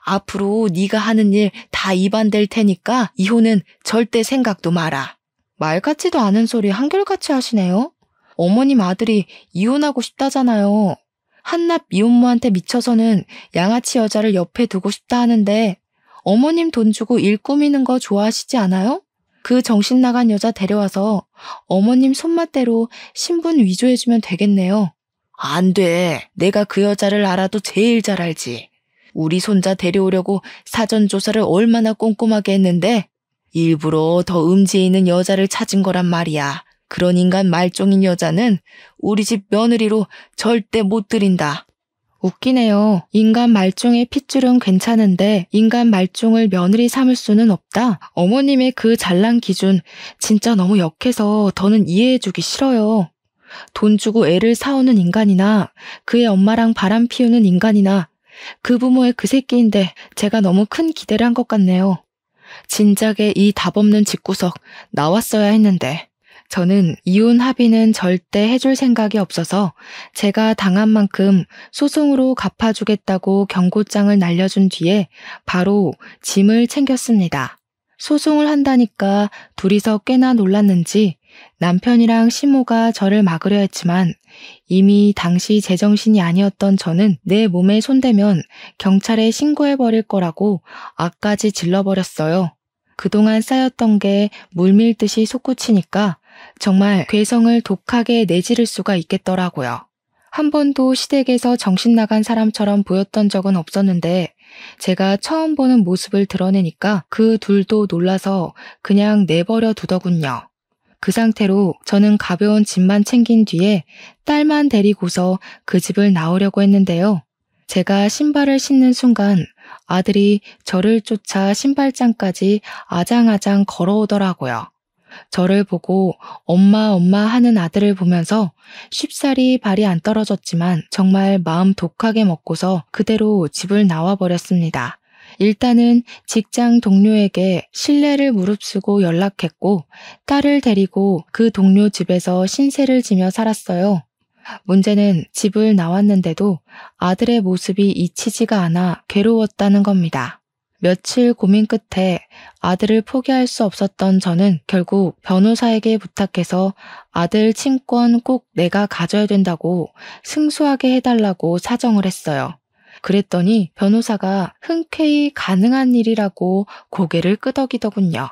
S1: 앞으로 네가 하는 일 다 입안될 테니까 이혼은 절대 생각도 마라. 말 같지도 않은 소리 한결같이 하시네요. 어머님 아들이 이혼하고 싶다잖아요. 한낱 미혼모한테 미쳐서는 양아치 여자를 옆에 두고 싶다 하는데 어머님 돈 주고 일 꾸미는 거 좋아하시지 않아요? 그 정신 나간 여자 데려와서 어머님 손맛대로 신분 위조해주면 되겠네요. 안 돼. 내가 그 여자를 알아도 제일 잘 알지. 우리 손자 데려오려고 사전조사를 얼마나 꼼꼼하게 했는데 일부러 더 음지에 있는 여자를 찾은 거란 말이야. 그런 인간 말종인 여자는 우리 집 며느리로 절대 못 들인다. 웃기네요. 인간 말종의 핏줄은 괜찮은데 인간 말종을 며느리 삼을 수는 없다. 어머님의 그 잘난 기준 진짜 너무 역해서 더는 이해해주기 싫어요. 돈 주고 애를 사오는 인간이나 그의 엄마랑 바람 피우는 인간이나 그 부모의 그 새끼인데 제가 너무 큰 기대를 한 것 같네요. 진작에 이 답 없는 집구석 나왔어야 했는데 저는 이혼 합의는 절대 해줄 생각이 없어서 제가 당한 만큼 소송으로 갚아주겠다고 경고장을 날려준 뒤에 바로 짐을 챙겼습니다. 소송을 한다니까 둘이서 꽤나 놀랐는지 남편이랑 시모가 저를 막으려 했지만 이미 당시 제정신이 아니었던 저는 내 몸에 손대면 경찰에 신고해버릴 거라고 악까지 질러버렸어요. 그동안 쌓였던 게 물밀듯이 솟구치니까 정말 괴성을 독하게 내지를 수가 있겠더라고요. 한 번도 시댁에서 정신 나간 사람처럼 보였던 적은 없었는데 제가 처음 보는 모습을 드러내니까 그 둘도 놀라서 그냥 내버려 두더군요. 그 상태로 저는 가벼운 짐만 챙긴 뒤에 딸만 데리고서 그 집을 나오려고 했는데요. 제가 신발을 신는 순간 아들이 저를 쫓아 신발장까지 아장아장 걸어오더라고요. 저를 보고 엄마 엄마 하는 아들을 보면서 쉽사리 발이 안 떨어졌지만 정말 마음 독하게 먹고서 그대로 집을 나와버렸습니다. 일단은 직장 동료에게 신뢰를 무릅쓰고 연락했고 딸을 데리고 그 동료 집에서 신세를 지며 살았어요. 문제는 집을 나왔는데도 아들의 모습이 잊히지가 않아 괴로웠다는 겁니다. 며칠 고민 끝에 아들을 포기할 수 없었던 저는 결국 변호사에게 부탁해서 아들 친권 꼭 내가 가져야 된다고 승소하게 해달라고 사정을 했어요. 그랬더니 변호사가 흔쾌히 가능한 일이라고 고개를 끄덕이더군요.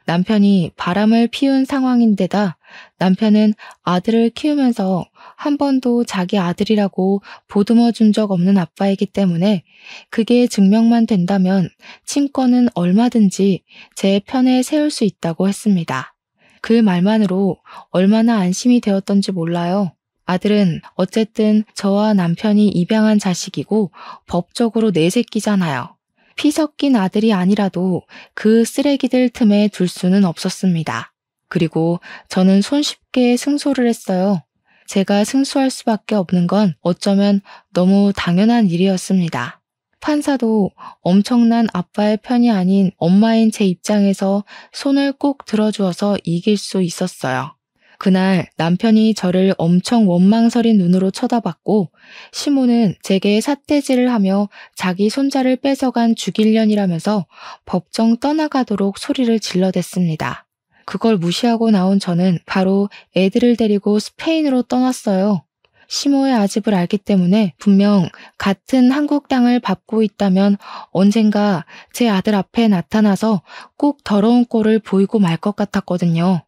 S1: 남편이 바람을 피운 상황인데다 남편은 아들을 키우면서 한 번도 자기 아들이라고 보듬어 준 적 없는 아빠이기 때문에 그게 증명만 된다면 친권은 얼마든지 제 편에 세울 수 있다고 했습니다. 그 말만으로 얼마나 안심이 되었던지 몰라요. 아들은 어쨌든 저와 남편이 입양한 자식이고 법적으로 내 새끼잖아요. 피 섞인 아들이 아니라도 그 쓰레기들 틈에 둘 수는 없었습니다. 그리고 저는 손쉽게 승소를 했어요. 제가 승소할 수밖에 없는 건 어쩌면 너무 당연한 일이었습니다. 판사도 엄청난 아빠의 편이 아닌 엄마인 제 입장에서 손을 꼭 들어주어서 이길 수 있었어요. 그날 남편이 저를 엄청 원망스린 눈으로 쳐다봤고 시모는 제게 삿대질을 하며 자기 손자를 뺏어간 죽일년이라면서 법정 떠나가도록 소리를 질러댔습니다. 그걸 무시하고 나온 저는 바로 애들을 데리고 스페인으로 떠났어요. 시모의 아집을 알기 때문에 분명 같은 한국 땅을 밟고 있다면 언젠가 제 아들 앞에 나타나서 꼭 더러운 꼴을 보이고 말 것 같았거든요.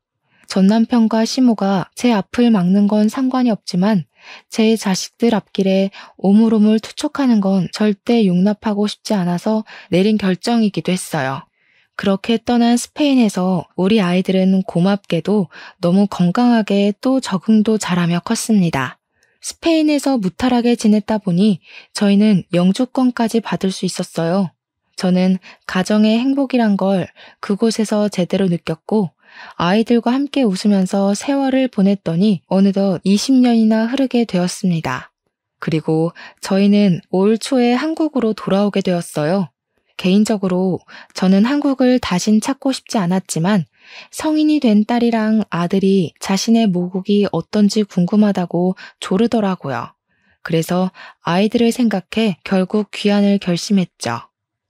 S1: 전 남편과 시모가 제 앞을 막는 건 상관이 없지만 제 자식들 앞길에 오물오물 투척하는 건 절대 용납하고 싶지 않아서 내린 결정이기도 했어요. 그렇게 떠난 스페인에서 우리 아이들은 고맙게도 너무 건강하게 또 적응도 잘하며 컸습니다. 스페인에서 무탈하게 지냈다 보니 저희는 영주권까지 받을 수 있었어요. 저는 가정의 행복이란 걸 그곳에서 제대로 느꼈고 아이들과 함께 웃으면서 세월을 보냈더니 어느덧 20년이나 흐르게 되었습니다. 그리고 저희는 올 초에 한국으로 돌아오게 되었어요. 개인적으로 저는 한국을 다신 찾고 싶지 않았지만 성인이 된 딸이랑 아들이 자신의 모국이 어떤지 궁금하다고 조르더라고요. 그래서 아이들을 생각해 결국 귀환을 결심했죠.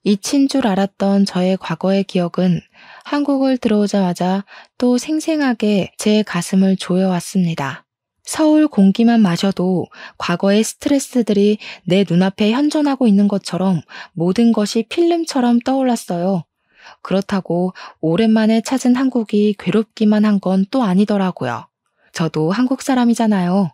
S1: 잊힌 줄 알았던 저의 과거의 기억은 한국을 들어오자마자 또 생생하게 제 가슴을 조여왔습니다. 서울 공기만 마셔도 과거의 스트레스들이 내 눈앞에 현존하고 있는 것처럼 모든 것이 필름처럼 떠올랐어요. 그렇다고 오랜만에 찾은 한국이 괴롭기만 한 건 또 아니더라고요. 저도 한국 사람이잖아요.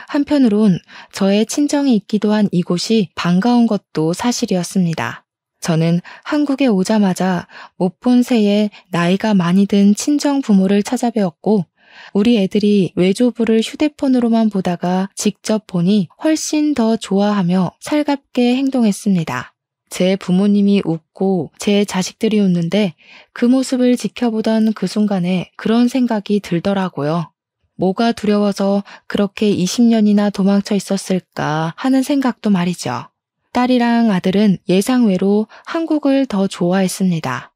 S1: 한편으론 저의 친정이 있기도 한 이곳이 반가운 것도 사실이었습니다. 저는 한국에 오자마자 못 본 새에 나이가 많이 든 친정 부모를 찾아뵈었고 우리 애들이 외조부를 휴대폰으로만 보다가 직접 보니 훨씬 더 좋아하며 살갑게 행동했습니다. 제 부모님이 웃고 제 자식들이 웃는데 그 모습을 지켜보던 그 순간에 그런 생각이 들더라고요. 뭐가 두려워서 그렇게 20년이나 도망쳐 있었을까 하는 생각도 말이죠. 딸이랑 아들은 예상외로 한국을 더 좋아했습니다.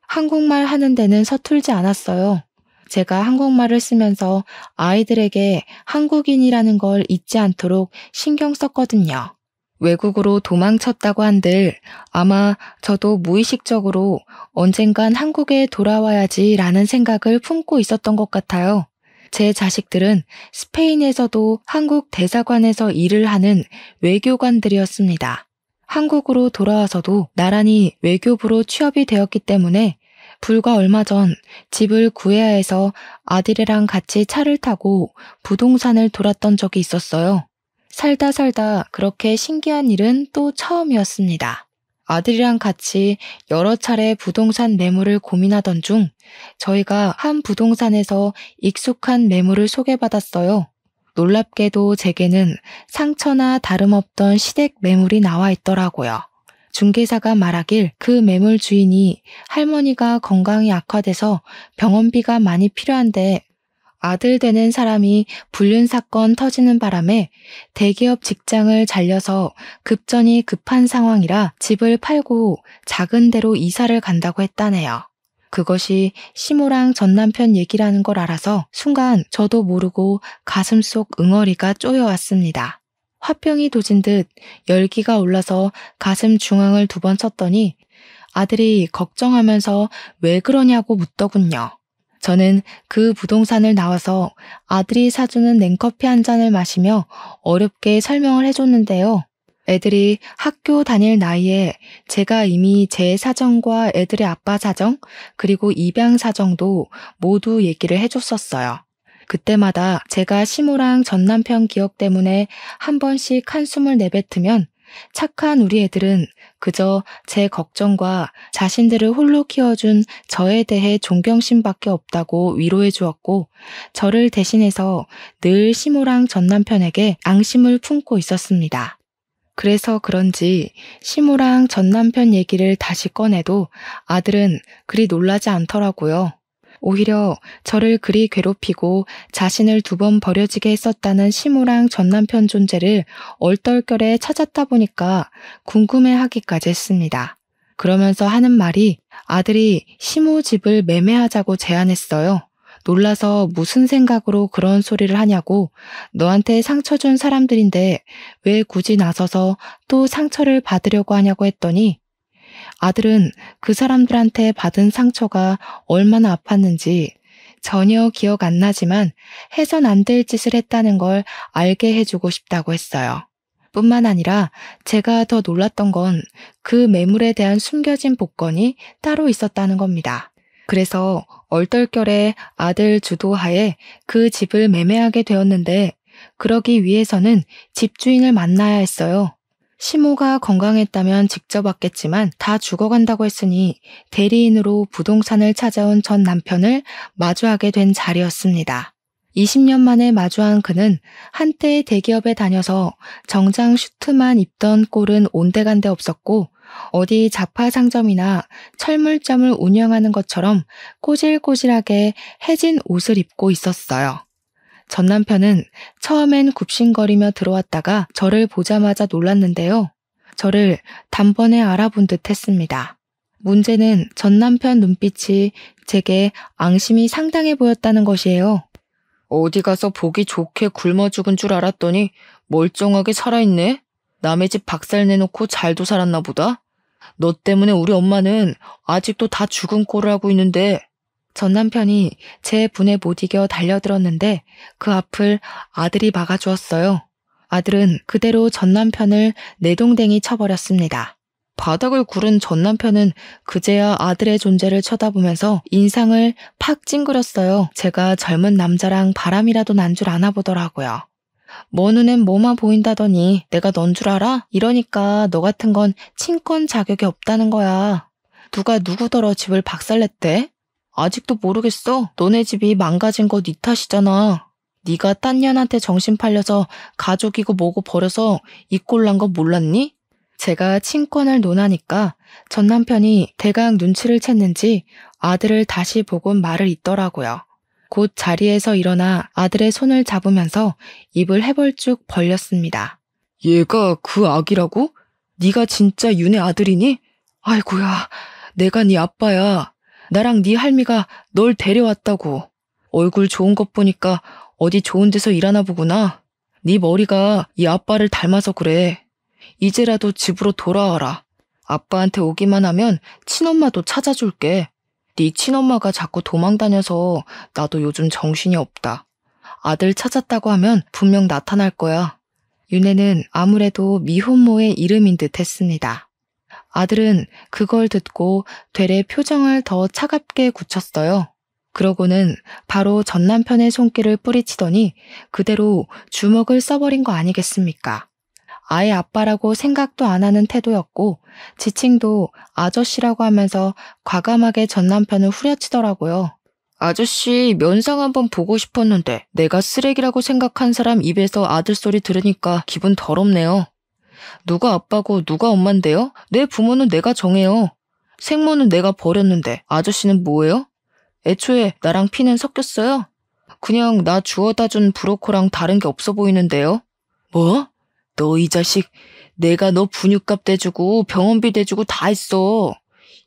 S1: 한국말 하는 데는 서툴지 않았어요. 제가 한국말을 쓰면서 아이들에게 한국인이라는 걸 잊지 않도록 신경 썼거든요. 외국으로 도망쳤다고 한들 아마 저도 무의식적으로 언젠간 한국에 돌아와야지라는 생각을 품고 있었던 것 같아요. 제 자식들은 스페인에서도 한국 대사관에서 일을 하는 외교관들이었습니다. 한국으로 돌아와서도 나란히 외교부로 취업이 되었기 때문에 불과 얼마 전 집을 구해야 해서 아들이랑 같이 차를 타고 부동산을 돌았던 적이 있었어요. 살다 그렇게 신기한 일은 또 처음이었습니다. 아들이랑 같이 여러 차례 부동산 매물을 고민하던 중 저희가 한 부동산에서 익숙한 매물을 소개받았어요. 놀랍게도 제게는 상처나 다름없던 시댁 매물이 나와 있더라고요. 중개사가 말하길 그 매물 주인이 할머니가 건강이 악화돼서 병원비가 많이 필요한데 아들 되는 사람이 불륜 사건 터지는 바람에 대기업 직장을 잘려서 급전이 급한 상황이라 집을 팔고 작은 데로 이사를 간다고 했다네요. 그것이 시모랑 전 남편 얘기라는 걸 알아서 순간 저도 모르고 가슴속 응어리가 쪼여왔습니다. 화병이 도진 듯 열기가 올라서 가슴 중앙을 2번 쳤더니 아들이 걱정하면서 왜 그러냐고 묻더군요. 저는 그 부동산을 나와서 아들이 사주는 냉커피 한 잔을 마시며 어렵게 설명을 해줬는데요. 애들이 학교 다닐 나이에 제가 이미 제 사정과 애들의 아빠 사정, 그리고 입양 사정도 모두 얘기를 해줬었어요. 그때마다 제가 시모랑 전 남편 기억 때문에 한 번씩 한숨을 내뱉으면 착한 우리 애들은 그저 제 걱정과 자신들을 홀로 키워준 저에 대해 존경심밖에 없다고 위로해 주었고 저를 대신해서 늘 시모랑 전 남편에게 앙심을 품고 있었습니다. 그래서 그런지 시모랑 전 남편 얘기를 다시 꺼내도 아들은 그리 놀라지 않더라고요. 오히려 저를 그리 괴롭히고 자신을 2번 버려지게 했었다는 시모랑 전 남편 존재를 얼떨결에 찾았다 보니까 궁금해하기까지 했습니다. 그러면서 하는 말이 아들이 시모 집을 매매하자고 제안했어요. 놀라서 무슨 생각으로 그런 소리를 하냐고 너한테 상처 준 사람들인데 왜 굳이 나서서 또 상처를 받으려고 하냐고 했더니 아들은 그 사람들한테 받은 상처가 얼마나 아팠는지 전혀 기억 안 나지만 해선 안 될 짓을 했다는 걸 알게 해주고 싶다고 했어요. 뿐만 아니라 제가 더 놀랐던 건 그 매물에 대한 숨겨진 복권이 따로 있었다는 겁니다. 그래서 얼떨결에 아들 주도하에 그 집을 매매하게 되었는데 그러기 위해서는 집주인을 만나야 했어요. 시모가 건강했다면 직접 왔겠지만 다 죽어간다고 했으니 대리인으로 부동산을 찾아온 전 남편을 마주하게 된 자리였습니다. 20년 만에 마주한 그는 한때 대기업에 다녀서 정장 슈트만 입던 꼴은 온데간데 없었고 어디 자파 상점이나 철물점을 운영하는 것처럼 꼬질꼬질하게 해진 옷을 입고 있었어요. 전 남편은 처음엔 굽신거리며 들어왔다가 저를 보자마자 놀랐는데요. 저를 단번에 알아본 듯 했습니다. 문제는 전 남편 눈빛이 제게 앙심이 상당해 보였다는 것이에요. 어디 가서 보기 좋게 굶어 죽은 줄 알았더니 멀쩡하게 살아있네? 남의 집 박살 내놓고 잘도 살았나 보다? 너 때문에 우리 엄마는 아직도 다 죽은 꼴을 하고 있는데. 전 남편이 제 분에 못 이겨 달려들었는데 그 앞을 아들이 막아주었어요. 아들은 그대로 전 남편을 내동댕이 쳐버렸습니다. 바닥을 구른 전 남편은 그제야 아들의 존재를 쳐다보면서 인상을 팍 찡그렸어요. 제가 젊은 남자랑 바람이라도 난 줄 아나 보더라고요. 뭐 눈엔 뭐만 보인다더니 내가 넌 줄 알아? 이러니까 너 같은 건 친권 자격이 없다는 거야. 누가 누구더러 집을 박살냈대? 아직도 모르겠어? 너네 집이 망가진 거 네 탓이잖아. 네가 딴 년한테 정신 팔려서 가족이고 뭐고 버려서 이 꼴 난 거 몰랐니? 제가 친권을 논하니까 전 남편이 대강 눈치를 챘는지 아들을 다시 보곤 말을 잇더라고요. 곧 자리에서 일어나 아들의 손을 잡으면서 입을 해벌쭉 벌렸습니다. 얘가 그 아기라고? 네가 진짜 윤의 아들이니? 아이고야, 내가 네 아빠야. 나랑 네 할미가 널 데려왔다고. 얼굴 좋은 것 보니까 어디 좋은 데서 일하나 보구나. 네 머리가 이 아빠를 닮아서 그래. 이제라도 집으로 돌아와라. 아빠한테 오기만 하면 친엄마도 찾아줄게. 네 친엄마가 자꾸 도망다녀서 나도 요즘 정신이 없다. 아들 찾았다고 하면 분명 나타날 거야. 윤혜는 아무래도 미혼모의 이름인 듯 했습니다. 아들은 그걸 듣고 되레 표정을 더 차갑게 굳혔어요. 그러고는 바로 전 남편의 손길을 뿌리치더니 그대로 주먹을 써버린 거 아니겠습니까? 아예 아빠라고 생각도 안 하는 태도였고 지칭도 아저씨라고 하면서 과감하게 전 남편을 후려치더라고요. 아저씨 면상 한번 보고 싶었는데 내가 쓰레기라고 생각한 사람 입에서 아들 소리 들으니까 기분 더럽네요. 누가 아빠고 누가 엄만데요? 내 부모는 내가 정해요. 생모는 내가 버렸는데 아저씨는 뭐예요? 애초에 나랑 피는 섞였어요? 그냥 나 주워다 준 브로커랑 다른 게 없어 보이는데요? 뭐? 너 이 자식, 내가 너 분유값 대주고 병원비 대주고 다 했어.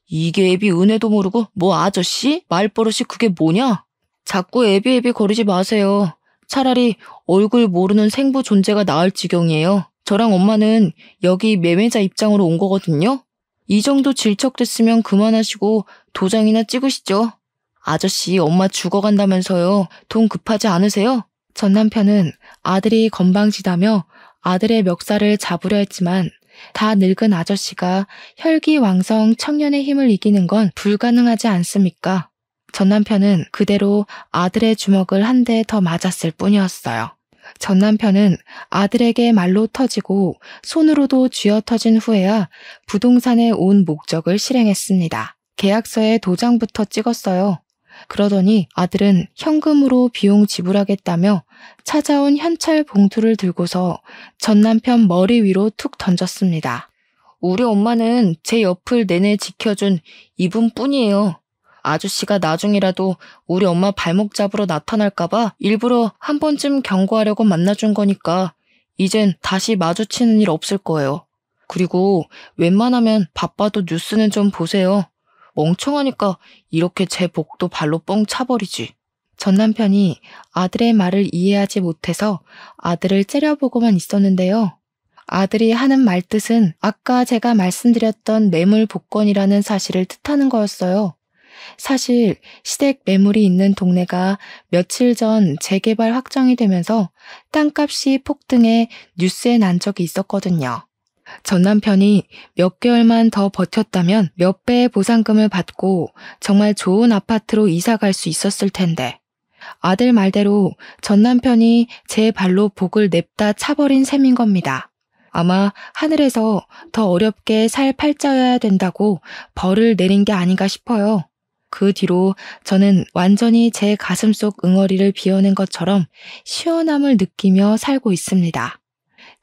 S1: 이게 애비 은혜도 모르고 뭐 아저씨? 말버릇이 그게 뭐냐? 자꾸 애비 거리지 마세요. 차라리 얼굴 모르는 생부 존재가 나을 지경이에요. 저랑 엄마는 여기 매매자 입장으로 온 거거든요. 이 정도 질척됐으면 그만하시고 도장이나 찍으시죠. 아저씨 엄마 죽어간다면서요. 돈 급하지 않으세요? 전 남편은 아들이 건방지다며 아들의 멱살을 잡으려 했지만 다 늙은 아저씨가 혈기왕성 청년의 힘을 이기는 건 불가능하지 않습니까? 전 남편은 그대로 아들의 주먹을 한 대 더 맞았을 뿐이었어요. 전 남편은 아들에게 말로 터지고 손으로도 쥐어 터진 후에야 부동산에 온 목적을 실행했습니다. 계약서에 도장부터 찍었어요. 그러더니 아들은 현금으로 비용 지불하겠다며 찾아온 현찰 봉투를 들고서 전 남편 머리 위로 툭 던졌습니다. 우리 엄마는 제 옆을 내내 지켜준 이분뿐이에요. 아저씨가 나중이라도 우리 엄마 발목 잡으러 나타날까봐 일부러 한 번쯤 경고하려고 만나준 거니까 이젠 다시 마주치는 일 없을 거예요. 그리고 웬만하면 바빠도 뉴스는 좀 보세요. 멍청하니까 이렇게 제 복도 발로 뻥 차버리지. 전 남편이 아들의 말을 이해하지 못해서 아들을 째려보고만 있었는데요. 아들이 하는 말뜻은 아까 제가 말씀드렸던 매물 복권이라는 사실을 뜻하는 거였어요. 사실 시댁 매물이 있는 동네가 며칠 전 재개발 확정이 되면서 땅값이 폭등해 뉴스에 난 적이 있었거든요. 전 남편이 몇 개월만 더 버텼다면 몇 배의 보상금을 받고 정말 좋은 아파트로 이사 갈 수 있었을 텐데. 아들 말대로 전 남편이 제 발로 복을 냅다 차버린 셈인 겁니다. 아마 하늘에서 더 어렵게 살 팔자여야 된다고 벌을 내린 게 아닌가 싶어요. 그 뒤로 저는 완전히 제 가슴속 응어리를 비워낸 것처럼 시원함을 느끼며 살고 있습니다.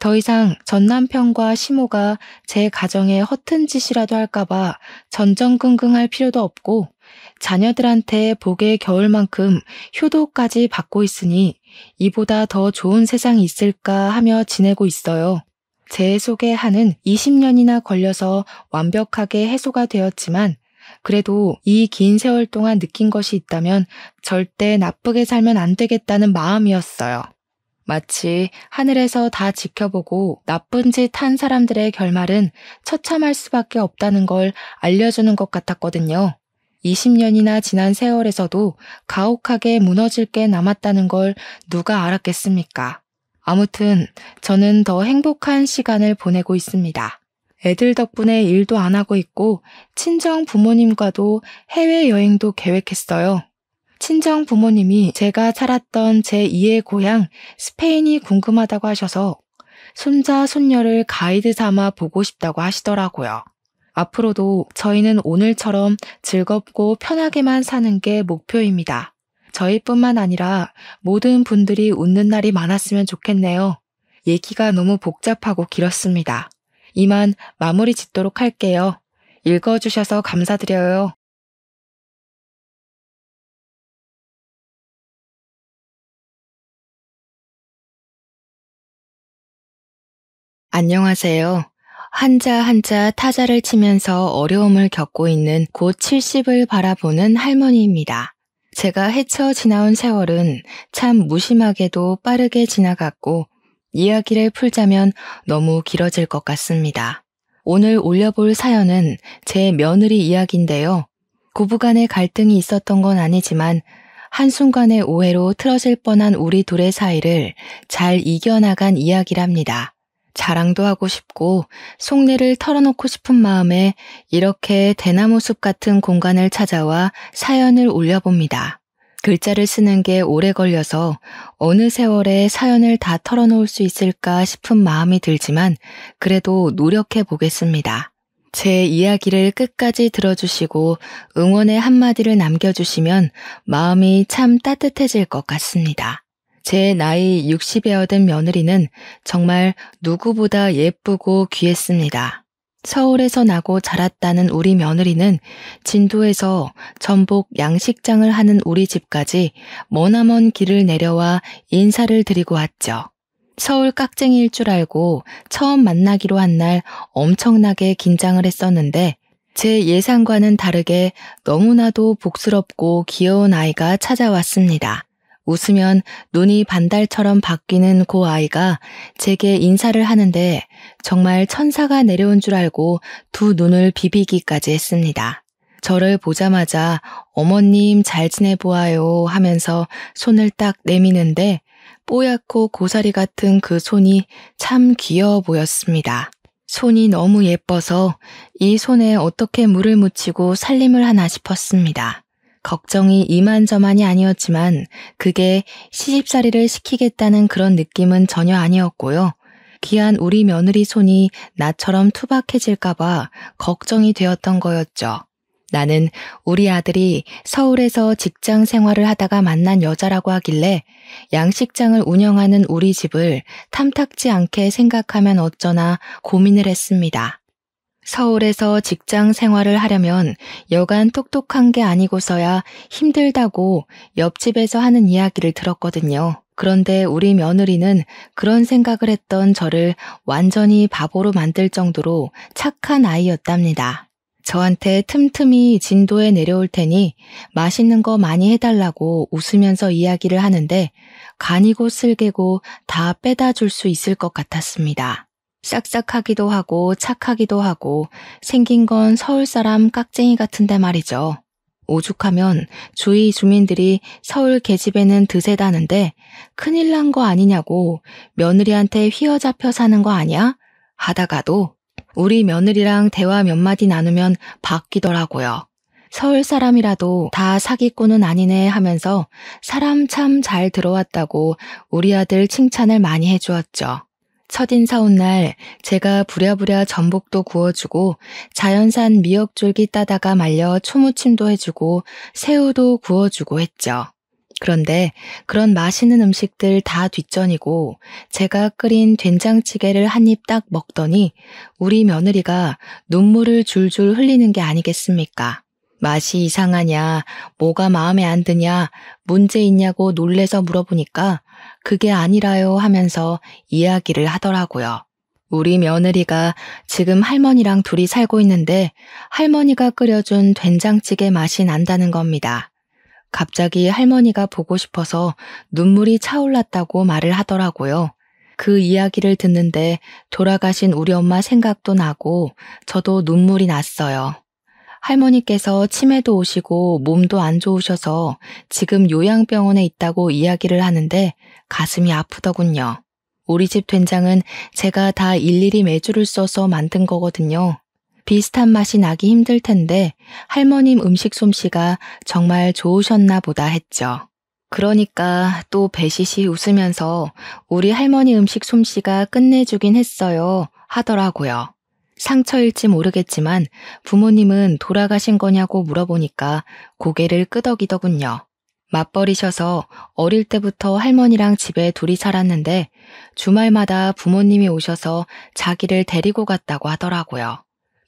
S1: 더 이상 전 남편과 시모가 제 가정에 허튼 짓이라도 할까봐 전전긍긍할 필요도 없고 자녀들한테 복의 겨울만큼 효도까지 받고 있으니 이보다 더 좋은 세상이 있을까 하며 지내고 있어요. 제 속의 한은 20년이나 걸려서 완벽하게 해소가 되었지만 그래도 이 긴 세월 동안 느낀 것이 있다면 절대 나쁘게 살면 안 되겠다는 마음이었어요. 마치 하늘에서 다 지켜보고 나쁜 짓 한 사람들의 결말은 처참할 수밖에 없다는 걸 알려주는 것 같았거든요. 20년이나 지난 세월에서도 가혹하게 무너질 게 남았다는 걸 누가 알았겠습니까? 아무튼 저는 더 행복한 시간을 보내고 있습니다. 애들 덕분에 일도 안 하고 있고 친정 부모님과도 해외여행도 계획했어요. 친정 부모님이 제가 살았던 제2의 고향 스페인이 궁금하다고 하셔서 손자 손녀를 가이드 삼아 보고 싶다고 하시더라고요. 앞으로도 저희는 오늘처럼 즐겁고 편하게만 사는 게 목표입니다. 저희뿐만 아니라 모든 분들이 웃는 날이 많았으면 좋겠네요. 얘기가 너무 복잡하고 길었습니다. 이만 마무리 짓도록 할게요. 읽어주셔서 감사드려요. 안녕하세요. 한자 한자 타자를 치면서 어려움을 겪고 있는 곧 70을 바라보는 할머니입니다. 제가 헤쳐 지나온 세월은 참 무심하게도 빠르게 지나갔고 이야기를 풀자면 너무 길어질 것 같습니다. 오늘 올려볼 사연은 제 며느리 이야기인데요. 고부간의 갈등이 있었던 건 아니지만 한순간의 오해로 틀어질 뻔한 우리 둘의 사이를 잘 이겨나간 이야기랍니다. 자랑도 하고 싶고 속내를 털어놓고 싶은 마음에 이렇게 대나무숲 같은 공간을 찾아와 사연을 올려봅니다. 글자를 쓰는 게 오래 걸려서 어느 세월에 사연을 다 털어놓을 수 있을까 싶은 마음이 들지만 그래도 노력해 보겠습니다. 제 이야기를 끝까지 들어주시고 응원의 한마디를 남겨주시면 마음이 참 따뜻해질 것 같습니다. 제 나이 60에 얻은 며느리는 정말 누구보다 예쁘고 귀했습니다. 서울에서 나고 자랐다는 우리 며느리는 진도에서 전복 양식장을 하는 우리 집까지 머나먼 길을 내려와 인사를 드리고 왔죠. 서울 깍쟁이일 줄 알고 처음 만나기로 한 날 엄청나게 긴장을 했었는데 제 예상과는 다르게 너무나도 복스럽고 귀여운 아이가 찾아왔습니다. 웃으면 눈이 반달처럼 바뀌는 그 아이가 제게 인사를 하는데 정말 천사가 내려온 줄 알고 두 눈을 비비기까지 했습니다. 저를 보자마자 어머님 잘 지내보아요 하면서 손을 딱 내미는데 뽀얗고 고사리 같은 그 손이 참 귀여워 보였습니다. 손이 너무 예뻐서 이 손에 어떻게 물을 묻히고 살림을 하나 싶었습니다. 걱정이 이만저만이 아니었지만 그게 시집살이를 시키겠다는 그런 느낌은 전혀 아니었고요. 귀한 우리 며느리 손이 나처럼 투박해질까봐 걱정이 되었던 거였죠. 나는 우리 아들이 서울에서 직장 생활을 하다가 만난 여자라고 하길래 양식장을 운영하는 우리 집을 탐탁지 않게 생각하면 어쩌나 고민을 했습니다. 서울에서 직장 생활을 하려면 여간 똑똑한 게 아니고서야 힘들다고 옆집에서 하는 이야기를 들었거든요. 그런데 우리 며느리는 그런 생각을 했던 저를 완전히 바보로 만들 정도로 착한 아이였답니다. 저한테 틈틈이 진도에 내려올 테니 맛있는 거 많이 해달라고 웃으면서 이야기를 하는데 간이고 쓸개고 다 빼다 줄 수 있을 것 같았습니다. 싹싹하기도 하고 착하기도 하고 생긴 건 서울 사람 깍쟁이 같은데 말이죠. 오죽하면 주위 주민들이 서울 계집애는 드세다는데 큰일 난 거 아니냐고 며느리한테 휘어잡혀 사는 거 아니야? 하다가도 우리 며느리랑 대화 몇 마디 나누면 바뀌더라고요. 서울 사람이라도 다 사기꾼은 아니네 하면서 사람 참 잘 들어왔다고 우리 아들 칭찬을 많이 해주었죠. 첫인사 온 날 제가 부랴부랴 전복도 구워주고 자연산 미역줄기 따다가 말려 초무침도 해주고 새우도 구워주고 했죠. 그런데 그런 맛있는 음식들 다 뒷전이고 제가 끓인 된장찌개를 한 입 딱 먹더니 우리 며느리가 눈물을 줄줄 흘리는 게 아니겠습니까? 맛이 이상하냐, 뭐가 마음에 안 드냐, 문제 있냐고 놀래서 물어보니까 그게 아니라요 하면서 이야기를 하더라고요. 우리 며느리가 지금 할머니랑 둘이 살고 있는데 할머니가 끓여준 된장찌개 맛이 난다는 겁니다. 갑자기 할머니가 보고 싶어서 눈물이 차올랐다고 말을 하더라고요. 그 이야기를 듣는데 돌아가신 우리 엄마 생각도 나고 저도 눈물이 났어요. 할머니께서 치매도 오시고 몸도 안 좋으셔서 지금 요양병원에 있다고 이야기를 하는데 가슴이 아프더군요. 우리 집 된장은 제가 다 일일이 메주를 써서 만든 거거든요. 비슷한 맛이 나기 힘들 텐데 할머님 음식 솜씨가 정말 좋으셨나 보다 했죠. 그러니까 또 배시시 웃으면서 우리 할머니 음식 솜씨가 끝내주긴 했어요 하더라고요. 상처일지 모르겠지만 부모님은 돌아가신 거냐고 물어보니까 고개를 끄덕이더군요. 맞벌이셔서 어릴 때부터 할머니랑 집에 둘이 살았는데 주말마다 부모님이 오셔서 자기를 데리고 갔다고 하더라고요.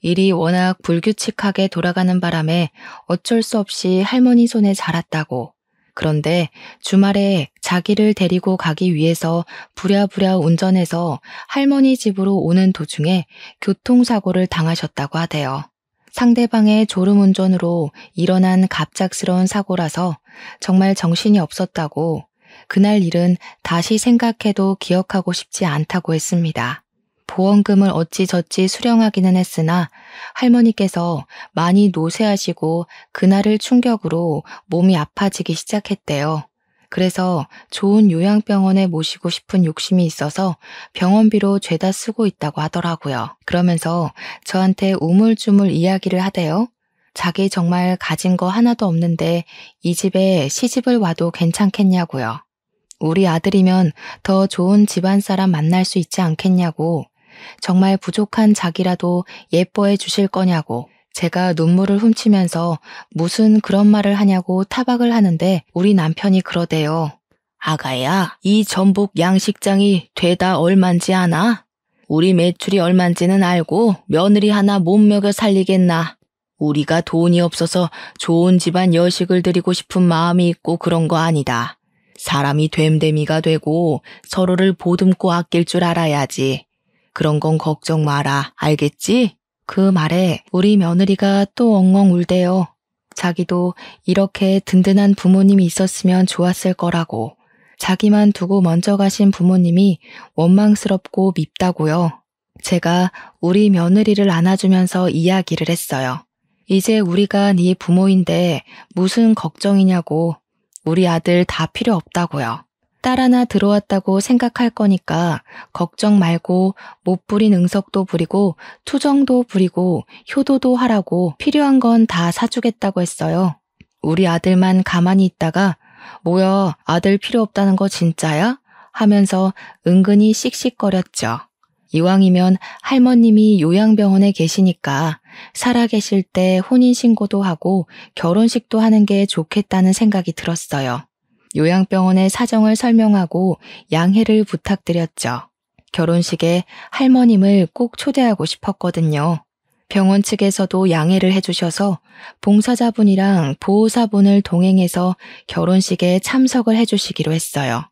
S1: 일이 워낙 불규칙하게 돌아가는 바람에 어쩔 수 없이 할머니 손에 자랐다고. 그런데 주말에 자기를 데리고 가기 위해서 부랴부랴 운전해서 할머니 집으로 오는 도중에 교통사고를 당하셨다고 하대요. 상대방의 졸음운전으로 일어난 갑작스러운 사고라서 정말 정신이 없었다고, 그날 일은 다시 생각해도 기억하고 싶지 않다고 했습니다. 보험금을 어찌저찌 수령하기는 했으나 할머니께서 많이 노쇠하시고 그날을 충격으로 몸이 아파지기 시작했대요. 그래서 좋은 요양병원에 모시고 싶은 욕심이 있어서 병원비로 죄다 쓰고 있다고 하더라고요. 그러면서 저한테 우물쭈물 이야기를 하대요. 자기 정말 가진 거 하나도 없는데 이 집에 시집을 와도 괜찮겠냐고요. 우리 아들이면 더 좋은 집안 사람 만날 수 있지 않겠냐고, 정말 부족한 자기라도 예뻐해 주실 거냐고, 제가 눈물을 훔치면서 무슨 그런 말을 하냐고 타박을 하는데 우리 남편이 그러대요. 아가야, 이 전복 양식장이 되다 얼만지 아나? 우리 매출이 얼만지는 알고 며느리 하나 못 먹여 살리겠나? 우리가 돈이 없어서 좋은 집안 여식을 드리고 싶은 마음이 있고 그런 거 아니다. 사람이 됨됨이가 되고 서로를 보듬고 아낄 줄 알아야지. 그런 건 걱정 마라. 알겠지? 그 말에 우리 며느리가 또 엉엉 울대요. 자기도 이렇게 든든한 부모님이 있었으면 좋았을 거라고. 자기만 두고 먼저 가신 부모님이 원망스럽고 밉다고요. 제가 우리 며느리를 안아주면서 이야기를 했어요. 이제 우리가 네 부모인데 무슨 걱정이냐고. 우리 아들 다 필요 없다고요. 딸 하나 들어왔다고 생각할 거니까 걱정 말고 못 부린 응석도 부리고 투정도 부리고 효도도 하라고 필요한 건 다 사주겠다고 했어요. 우리 아들만 가만히 있다가 뭐야, 아들 필요 없다는 거 진짜야? 하면서 은근히 씩씩거렸죠. 이왕이면 할머님이 요양병원에 계시니까 살아계실 때 혼인신고도 하고 결혼식도 하는 게 좋겠다는 생각이 들었어요. 요양병원의 사정을 설명하고 양해를 부탁드렸죠. 결혼식에 할머님을 꼭 초대하고 싶었거든요. 병원 측에서도 양해를 해주셔서 봉사자분이랑 보호사분을 동행해서 결혼식에 참석을 해주시기로 했어요.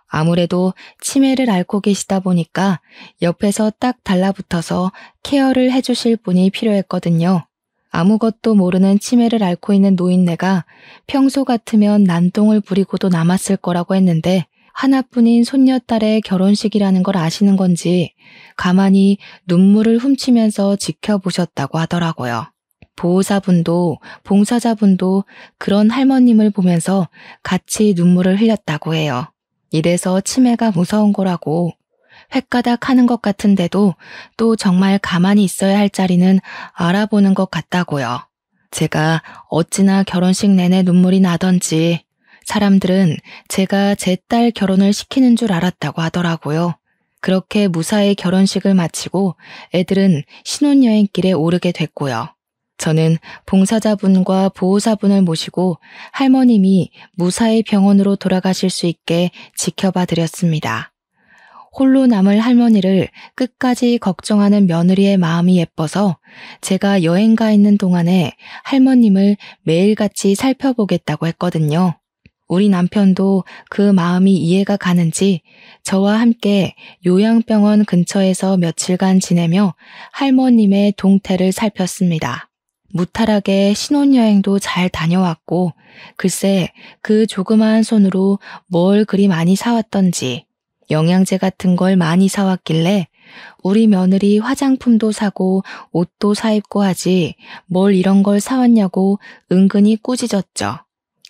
S1: 아무래도 치매를 앓고 계시다 보니까 옆에서 딱 달라붙어서 케어를 해주실 분이 필요했거든요. 아무것도 모르는 치매를 앓고 있는 노인네가 평소 같으면 난동을 부리고도 남았을 거라고 했는데 하나뿐인 손녀딸의 결혼식이라는 걸 아시는 건지 가만히 눈물을 훔치면서 지켜보셨다고 하더라고요. 보호사분도 봉사자분도 그런 할머님을 보면서 같이 눈물을 흘렸다고 해요. 이래서 치매가 무서운 거라고. 횟가닥 하는 것 같은데도 또 정말 가만히 있어야 할 자리는 알아보는 것 같다고요. 제가 어찌나 결혼식 내내 눈물이 나던지 사람들은 제가 제 딸 결혼을 시키는 줄 알았다고 하더라고요. 그렇게 무사히 결혼식을 마치고 애들은 신혼여행길에 오르게 됐고요. 저는 봉사자분과 보호사분을 모시고 할머님이 무사히 병원으로 돌아가실 수 있게 지켜봐 드렸습니다. 홀로 남을 할머니를 끝까지 걱정하는 며느리의 마음이 예뻐서 제가 여행 가 있는 동안에 할머님을 매일같이 살펴보겠다고 했거든요. 우리 남편도 그 마음이 이해가 가는지 저와 함께 요양병원 근처에서 며칠간 지내며 할머님의 동태를 살폈습니다. 무탈하게 신혼여행도 잘 다녀왔고 글쎄 그 조그마한 손으로 뭘 그리 많이 사왔던지 영양제 같은 걸 많이 사왔길래 우리 며느리 화장품도 사고 옷도 사입고 하지 뭘 이런 걸 사왔냐고 은근히 꾸짖었죠.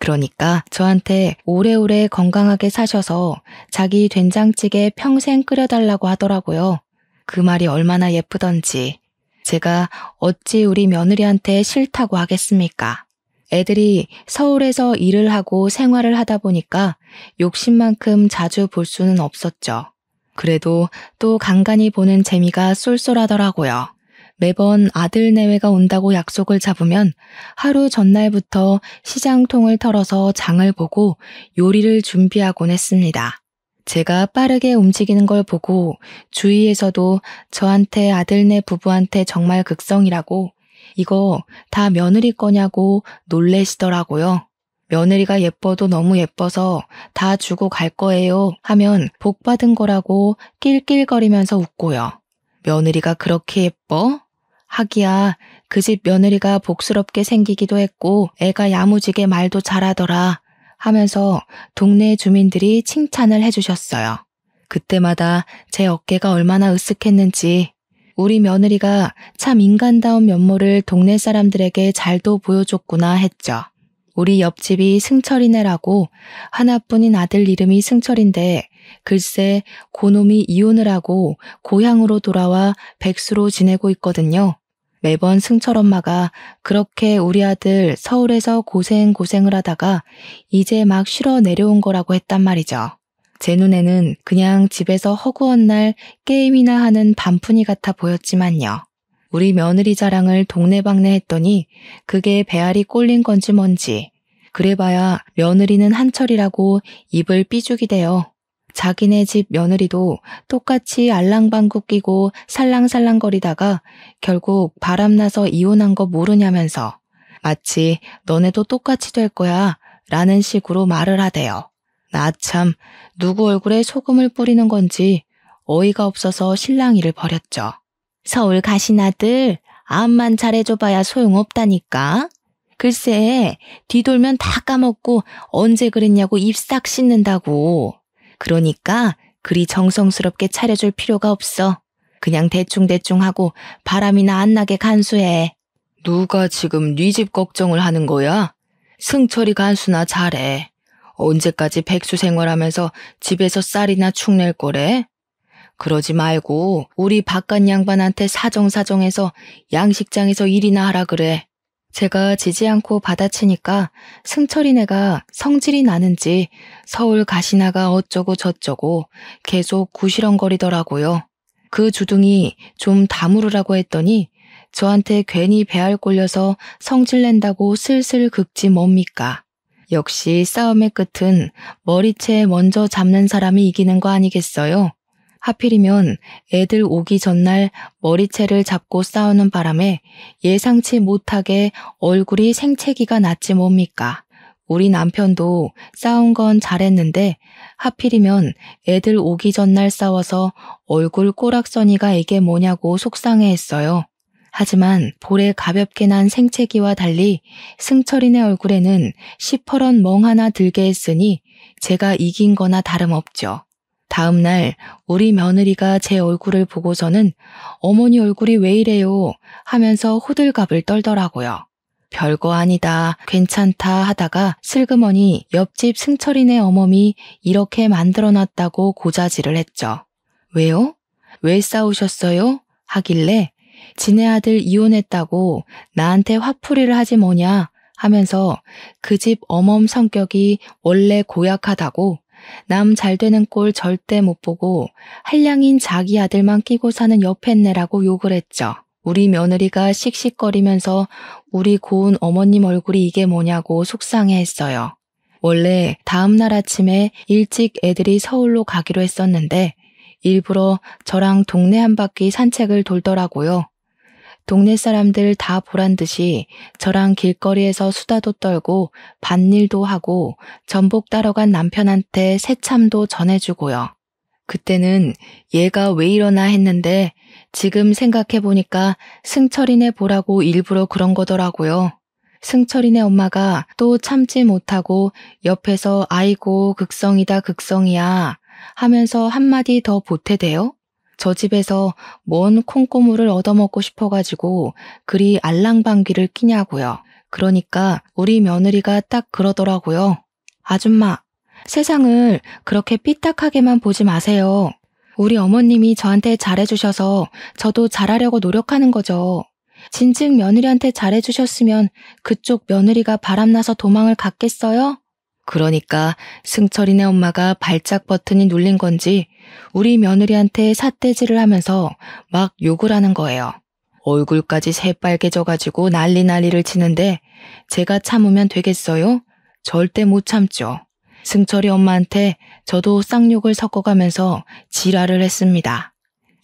S1: 그러니까 저한테 오래오래 건강하게 사셔서 자기 된장찌개 평생 끓여달라고 하더라고요. 그 말이 얼마나 예쁘던지 제가 어찌 우리 며느리한테 싫다고 하겠습니까? 애들이 서울에서 일을 하고 생활을 하다 보니까 욕심만큼 자주 볼 수는 없었죠. 그래도 또 간간히 보는 재미가 쏠쏠하더라고요. 매번 아들 내외가 온다고 약속을 잡으면 하루 전날부터 시장통을 털어서 장을 보고 요리를 준비하곤 했습니다. 제가 빠르게 움직이는 걸 보고 주위에서도 저한테 아들네 부부한테 정말 극성이라고 이거 다 며느리 거냐고 놀래시더라고요. 며느리가 예뻐도 너무 예뻐서 다 주고 갈 거예요 하면 복 받은 거라고 낄낄거리면서 웃고요. 며느리가 그렇게 예뻐? 하기야 그 집 며느리가 복스럽게 생기기도 했고 애가 야무지게 말도 잘하더라 하면서 동네 주민들이 칭찬을 해주셨어요. 그때마다 제 어깨가 얼마나 으쓱했는지 우리 며느리가 참 인간다운 면모를 동네 사람들에게 잘도 보여줬구나 했죠. 우리 옆집이 승철이네라고 하나뿐인 아들 이름이 승철인데 글쎄 고놈이 이혼을 하고 고향으로 돌아와 백수로 지내고 있거든요. 매번 승철 엄마가 그렇게 우리 아들 서울에서 고생을 하다가 이제 막 쉬러 내려온 거라고 했단 말이죠. 제 눈에는 그냥 집에서 허구한 날 게임이나 하는 반푼이 같아 보였지만요. 우리 며느리 자랑을 동네방네 했더니 그게 배알이 꼴린 건지 뭔지 그래봐야 며느리는 한철이라고 입을 삐죽이대요. 자기네 집 며느리도 똑같이 알랑방구 끼고 살랑살랑거리다가 결국 바람나서 이혼한 거 모르냐면서 마치 너네도 똑같이 될 거야 라는 식으로 말을 하대요. 나 참 누구 얼굴에 소금을 뿌리는 건지 어이가 없어서 실랑이를 벌였죠. 서울 가신 아들 암만 잘해줘봐야 소용없다니까. 글쎄 뒤돌면 다 까먹고 언제 그랬냐고 입 싹 씻는다고. 그러니까 그리 정성스럽게 차려줄 필요가 없어. 그냥 대충대충 하고 바람이나 안 나게 간수해. 누가 지금 네 집 걱정을 하는 거야? 승철이 간수나 잘해. 언제까지 백수 생활하면서 집에서 쌀이나 축낼 거래? 그러지 말고 우리 바깥 양반한테 사정사정해서 양식장에서 일이나 하라 그래. 제가 지지 않고 받아치니까 승철이네가 성질이 나는지 서울 가시나가 어쩌고 저쩌고 계속 구시렁거리더라고요. 그 주둥이 좀 다무르라고 했더니 저한테 괜히 배알 꼴려서 성질낸다고 슬슬 긁지 뭡니까. 역시 싸움의 끝은 머리채 먼저 잡는 사람이 이기는 거 아니겠어요? 하필이면 애들 오기 전날 머리채를 잡고 싸우는 바람에 예상치 못하게 얼굴이 생채기가 났지 뭡니까. 우리 남편도 싸운 건 잘했는데 하필이면 애들 오기 전날 싸워서 얼굴 꼬락서니가 이게 뭐냐고 속상해했어요. 하지만 볼에 가볍게 난 생채기와 달리 승철이네 얼굴에는 시퍼런 멍 하나 들게 했으니 제가 이긴 거나 다름없죠. 다음 날 우리 며느리가 제 얼굴을 보고서는 어머니 얼굴이 왜 이래요 하면서 호들갑을 떨더라고요. 별거 아니다, 괜찮다 하다가 슬그머니 옆집 승철이네 어멈이 이렇게 만들어놨다고 고자질을 했죠. 왜요? 왜 싸우셨어요? 하길래 지네 아들 이혼했다고 나한테 화풀이를 하지 뭐냐 하면서 그 집 어멈 성격이 원래 고약하다고 남 잘 되는 꼴 절대 못 보고 한량인 자기 아들만 끼고 사는 여팻네라고 욕을 했죠. 우리 며느리가 씩씩거리면서 우리 고운 어머님 얼굴이 이게 뭐냐고 속상해했어요. 원래 다음날 아침에 일찍 애들이 서울로 가기로 했었는데 일부러 저랑 동네 한 바퀴 산책을 돌더라고요. 동네 사람들 다 보란 듯이 저랑 길거리에서 수다도 떨고 밭일도 하고 전복 따러 간 남편한테 새참도 전해주고요. 그때는 얘가 왜 이러나 했는데 지금 생각해보니까 승철이네 보라고 일부러 그런 거더라고요. 승철이네 엄마가 또 참지 못하고 옆에서 아이고 극성이다 극성이야 하면서 한마디 더 보태대요. 저 집에서 뭔 콩고물을 얻어먹고 싶어가지고 그리 알랑방귀를 끼냐고요. 그러니까 우리 며느리가 딱 그러더라고요. 아줌마, 세상을 그렇게 삐딱하게만 보지 마세요. 우리 어머님이 저한테 잘해주셔서 저도 잘하려고 노력하는 거죠. 진즉 며느리한테 잘해주셨으면 그쪽 며느리가 바람나서 도망을 갔겠어요? 그러니까 승철이네 엄마가 발작 버튼이 눌린 건지 우리 며느리한테 삿대질을 하면서 막 욕을 하는 거예요. 얼굴까지 새빨개져가지고 난리를 치는데 제가 참으면 되겠어요? 절대 못 참죠. 승철이 엄마한테 저도 쌍욕을 섞어가면서 지랄을 했습니다.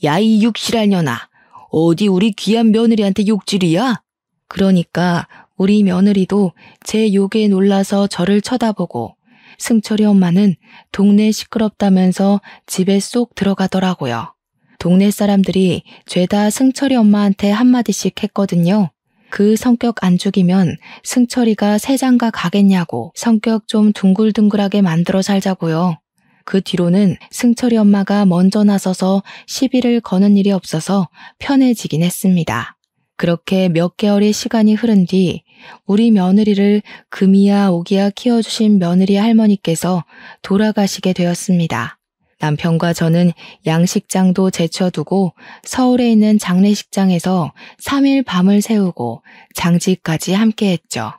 S1: 야, 이 육실할년아, 어디 우리 귀한 며느리한테 욕질이야? 그러니까 우리 며느리도 제 욕에 놀라서 저를 쳐다보고 승철이 엄마는 동네 시끄럽다면서 집에 쏙 들어가더라고요. 동네 사람들이 죄다 승철이 엄마한테 한마디씩 했거든요. 그 성격 안 죽이면 승철이가 새장가 가겠냐고 성격 좀 둥글둥글하게 만들어 살자고요. 그 뒤로는 승철이 엄마가 먼저 나서서 시비를 거는 일이 없어서 편해지긴 했습니다. 그렇게 몇 개월의 시간이 흐른 뒤 우리 며느리를 금이야 오기야 키워주신 며느리 할머니께서 돌아가시게 되었습니다. 남편과 저는 양식장도 제쳐두고 서울에 있는 장례식장에서 3일 밤을 새우고 장지까지 함께했죠.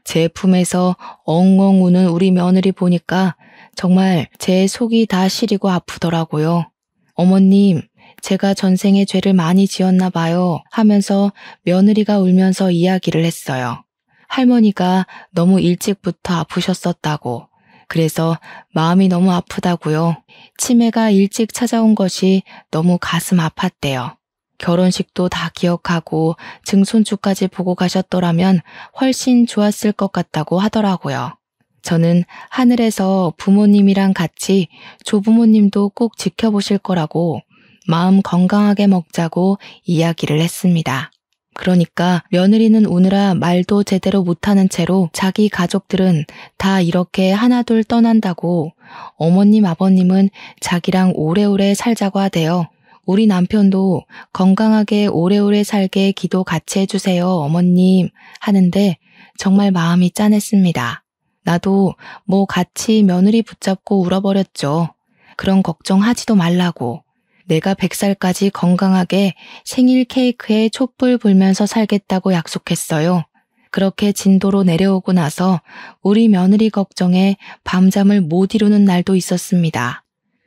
S1: 제 품에서 엉엉 우는 우리 며느리 보니까 정말 제 속이 다 시리고 아프더라고요. 어머님, 제가 전생에 죄를 많이 지었나 봐요 하면서 며느리가 울면서 이야기를 했어요. 할머니가 너무 일찍부터 아프셨었다고. 그래서 마음이 너무 아프다고요. 치매가 일찍 찾아온 것이 너무 가슴 아팠대요. 결혼식도 다 기억하고 증손주까지 보고 가셨더라면 훨씬 좋았을 것 같다고 하더라고요. 저는 하늘에서 부모님이랑 같이 조부모님도 꼭 지켜보실 거라고 마음 건강하게 먹자고 이야기를 했습니다. 그러니까 며느리는 우느라 말도 제대로 못하는 채로 자기 가족들은 다 이렇게 하나둘 떠난다고 어머님 아버님은 자기랑 오래오래 살자고 하대요. 우리 남편도 건강하게 오래오래 살게 기도 같이 해주세요 어머님 하는데 정말 마음이 짠했습니다. 나도 뭐 같이 며느리 붙잡고 울어버렸죠. 그런 걱정하지도 말라고. 내가 100살까지 건강하게 생일 케이크에 촛불 불면서 살겠다고 약속했어요. 그렇게 진도로 내려오고 나서 우리 며느리 걱정에 밤잠을 못 이루는 날도 있었습니다.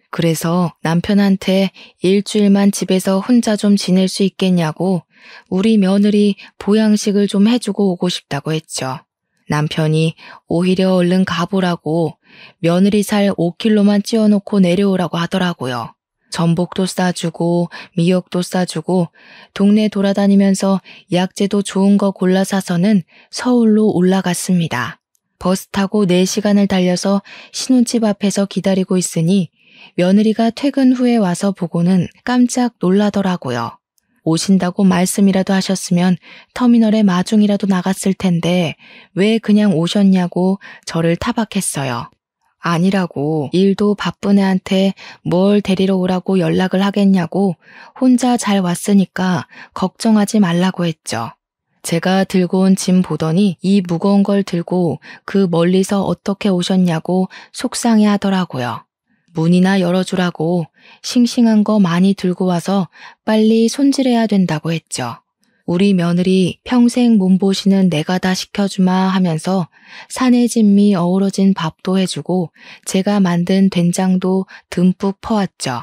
S1: 그래서 남편한테 일주일만 집에서 혼자 좀 지낼 수 있겠냐고 우리 며느리 보양식을 좀 해주고 오고 싶다고 했죠. 남편이 오히려 얼른 가보라고 며느리 살 5kg만 찌워놓고 내려오라고 하더라고요. 전복도 싸주고 미역도 싸주고 동네 돌아다니면서 약재도 좋은 거 골라 사서는 서울로 올라갔습니다. 버스 타고 4시간을 달려서 신혼집 앞에서 기다리고 있으니 며느리가 퇴근 후에 와서 보고는 깜짝 놀라더라고요. 오신다고 말씀이라도 하셨으면 터미널에 마중이라도 나갔을 텐데 왜 그냥 오셨냐고 저를 타박했어요. 아니라고 일도 바쁜 애한테 뭘 데리러 오라고 연락을 하겠냐고 혼자 잘 왔으니까 걱정하지 말라고 했죠. 제가 들고 온 짐 보더니 이 무거운 걸 들고 그 멀리서 어떻게 오셨냐고 속상해 하더라고요. 문이나 열어주라고 싱싱한 거 많이 들고 와서 빨리 손질해야 된다고 했죠. 우리 며느리 평생 몸보신은 내가 다 시켜주마 하면서 산의 진미 어우러진 밥도 해주고 제가 만든 된장도 듬뿍 퍼왔죠.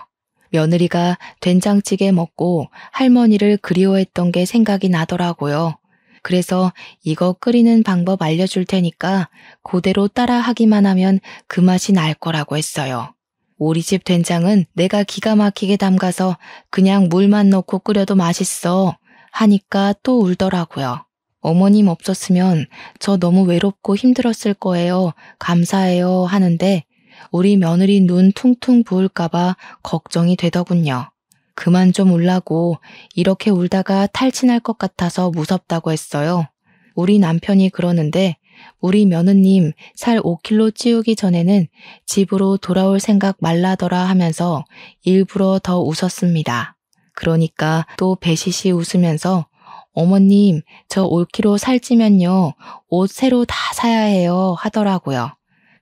S1: 며느리가 된장찌개 먹고 할머니를 그리워했던 게 생각이 나더라고요. 그래서 이거 끓이는 방법 알려줄 테니까 그대로 따라 하기만 하면 그 맛이 날 거라고 했어요. 우리 집 된장은 내가 기가 막히게 담가서 그냥 물만 넣고 끓여도 맛있어 하니까 또 울더라고요. 어머님 없었으면 저 너무 외롭고 힘들었을 거예요. 감사해요 하는데 우리 며느리 눈 퉁퉁 부을까봐 걱정이 되더군요. 그만 좀 울라고 이렇게 울다가 탈진할 것 같아서 무섭다고 했어요. 우리 남편이 그러는데 우리 며느님 살 5kg 찌우기 전에는 집으로 돌아올 생각 말라더라 하면서 일부러 더 웃었습니다. 그러니까 또 배시시 웃으면서 어머님 저 5kg 살찌면요 옷 새로 다 사야 해요 하더라고요.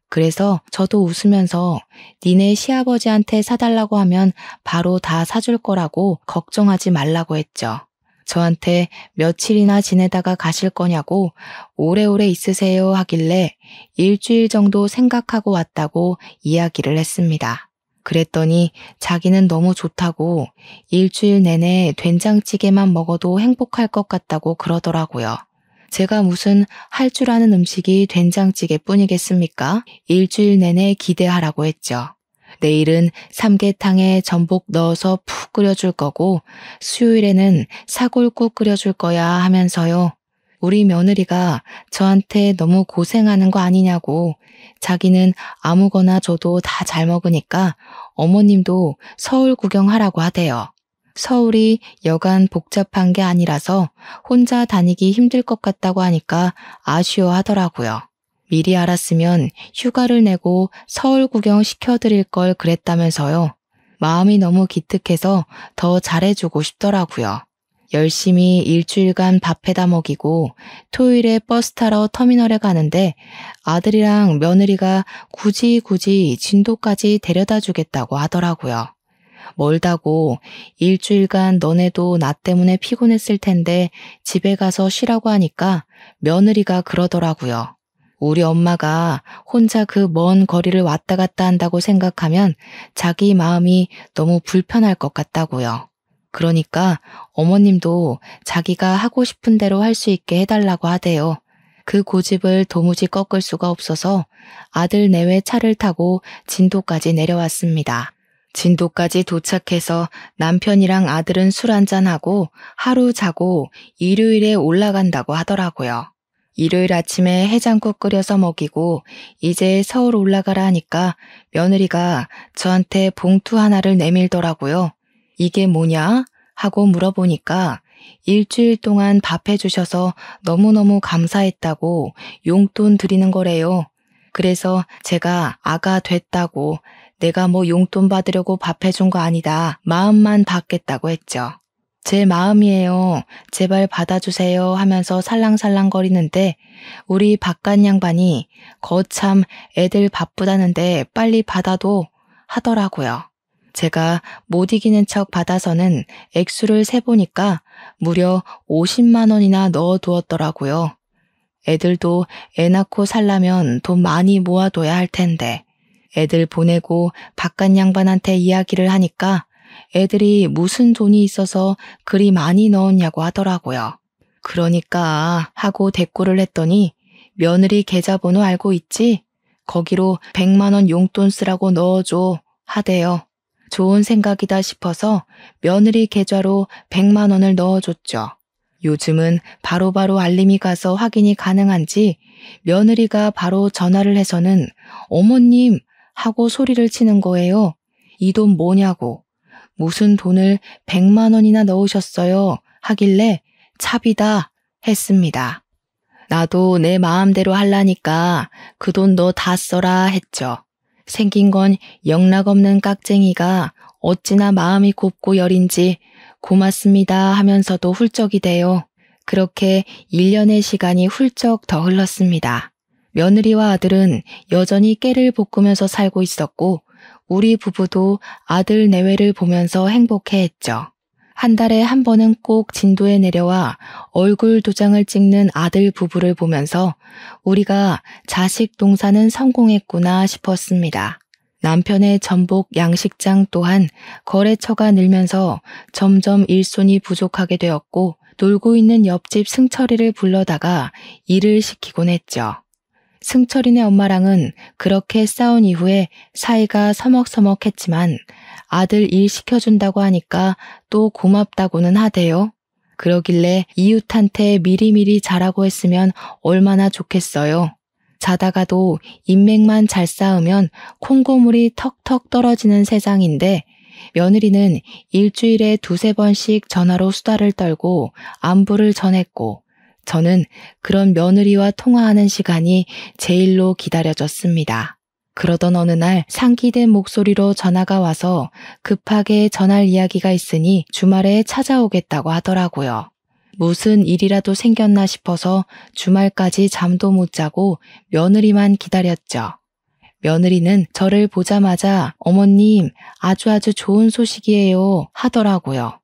S1: 그래서 저도 웃으면서 니네 시아버지한테 사달라고 하면 바로 다 사줄 거라고 걱정하지 말라고 했죠. 저한테 며칠이나 지내다가 가실 거냐고 오래오래 있으세요 하길래 일주일 정도 생각하고 왔다고 이야기를 했습니다. 그랬더니 자기는 너무 좋다고 일주일 내내 된장찌개만 먹어도 행복할 것 같다고 그러더라고요. 제가 무슨 할 줄 아는 음식이 된장찌개뿐이겠습니까? 일주일 내내 기대하라고 했죠. 내일은 삼계탕에 전복 넣어서 푹 끓여줄 거고 수요일에는 사골국 끓여줄 거야 하면서요. 우리 며느리가 저한테 너무 고생하는 거 아니냐고 자기는 아무거나 줘도 다 잘 먹으니까 어머님도 서울 구경하라고 하대요. 서울이 여간 복잡한 게 아니라서 혼자 다니기 힘들 것 같다고 하니까 아쉬워하더라고요. 미리 알았으면 휴가를 내고 서울 구경 시켜드릴 걸 그랬다면서요. 마음이 너무 기특해서 더 잘해주고 싶더라고요. 열심히 일주일간 밥해다 먹이고 토요일에 버스 타러 터미널에 가는데 아들이랑 며느리가 굳이 진도까지 데려다 주겠다고 하더라고요. 멀다고 일주일간 너네도 나 때문에 피곤했을 텐데 집에 가서 쉬라고 하니까 며느리가 그러더라고요. 우리 엄마가 혼자 그 먼 거리를 왔다 갔다 한다고 생각하면 자기 마음이 너무 불편할 것 같다고요. 그러니까 어머님도 자기가 하고 싶은 대로 할 수 있게 해달라고 하대요. 그 고집을 도무지 꺾을 수가 없어서 아들 내외 차를 타고 진도까지 내려왔습니다. 진도까지 도착해서 남편이랑 아들은 술 한잔하고 하루 자고 일요일에 올라간다고 하더라고요. 일요일 아침에 해장국 끓여서 먹이고 이제 서울 올라가라 하니까 며느리가 저한테 봉투 하나를 내밀더라고요. 이게 뭐냐? 하고 물어보니까 일주일 동안 밥 해주셔서 너무너무 감사했다고 용돈 드리는 거래요. 그래서 제가 아가 됐다고 내가 뭐 용돈 받으려고 밥 해준 거 아니다. 마음만 받겠다고 했죠. 제 마음이에요. 제발 받아주세요 하면서 살랑살랑거리는데 우리 바깥 양반이 거참 애들 바쁘다는데 빨리 받아도 하더라고요. 제가 못 이기는 척 받아서는 액수를 세보니까 무려 50만 원이나 넣어두었더라고요. 애들도 애 낳고 살려면 돈 많이 모아둬야 할 텐데 애들 보내고 바깥 양반한테 이야기를 하니까 애들이 무슨 돈이 있어서 그리 많이 넣었냐고 하더라고요. 그러니까 하고 대꾸를 했더니 며느리 계좌번호 알고 있지? 거기로 100만 원 용돈 쓰라고 넣어줘 하대요. 좋은 생각이다 싶어서 며느리 계좌로 100만 원을 넣어줬죠. 요즘은 바로바로 알림이 가서 확인이 가능한지 며느리가 바로 전화를 해서는 어머님 하고 소리를 치는 거예요. 이 돈 뭐냐고. 무슨 돈을 100만 원이나 넣으셨어요 하길래 차비다 했습니다. 나도 내 마음대로 할라니까 그 돈 너 다 써라 했죠. 생긴 건 영락없는 깍쟁이가 어찌나 마음이 곱고 여린지 고맙습니다 하면서도 훌쩍이 돼요. 그렇게 1년의 시간이 훌쩍 더 흘렀습니다. 며느리와 아들은 여전히 깨를 볶으면서 살고 있었고 우리 부부도 아들 내외를 보면서 행복해했죠. 한 달에 한 번은 꼭 진도에 내려와 얼굴 도장을 찍는 아들 부부를 보면서 우리가 자식 동사는 성공했구나 싶었습니다. 남편의 전복 양식장 또한 거래처가 늘면서 점점 일손이 부족하게 되었고 놀고 있는 옆집 승철이를 불러다가 일을 시키곤 했죠. 승철이네 엄마랑은 그렇게 싸운 이후에 사이가 서먹서먹했지만 아들 일 시켜준다고 하니까 또 고맙다고는 하대요. 그러길래 이웃한테 미리미리 잘하고 했으면 얼마나 좋겠어요. 자다가도 인맥만 잘 쌓으면 콩고물이 턱턱 떨어지는 세상인데 며느리는 일주일에 2-3번씩 전화로 수다를 떨고 안부를 전했고 저는 그런 며느리와 통화하는 시간이 제일로 기다려졌습니다. 그러던 어느 날 상기된 목소리로 전화가 와서 급하게 전할 이야기가 있으니 주말에 찾아오겠다고 하더라고요. 무슨 일이라도 생겼나 싶어서 주말까지 잠도 못 자고 며느리만 기다렸죠. 며느리는 저를 보자마자 어머님 아주 좋은 소식이에요 하더라고요.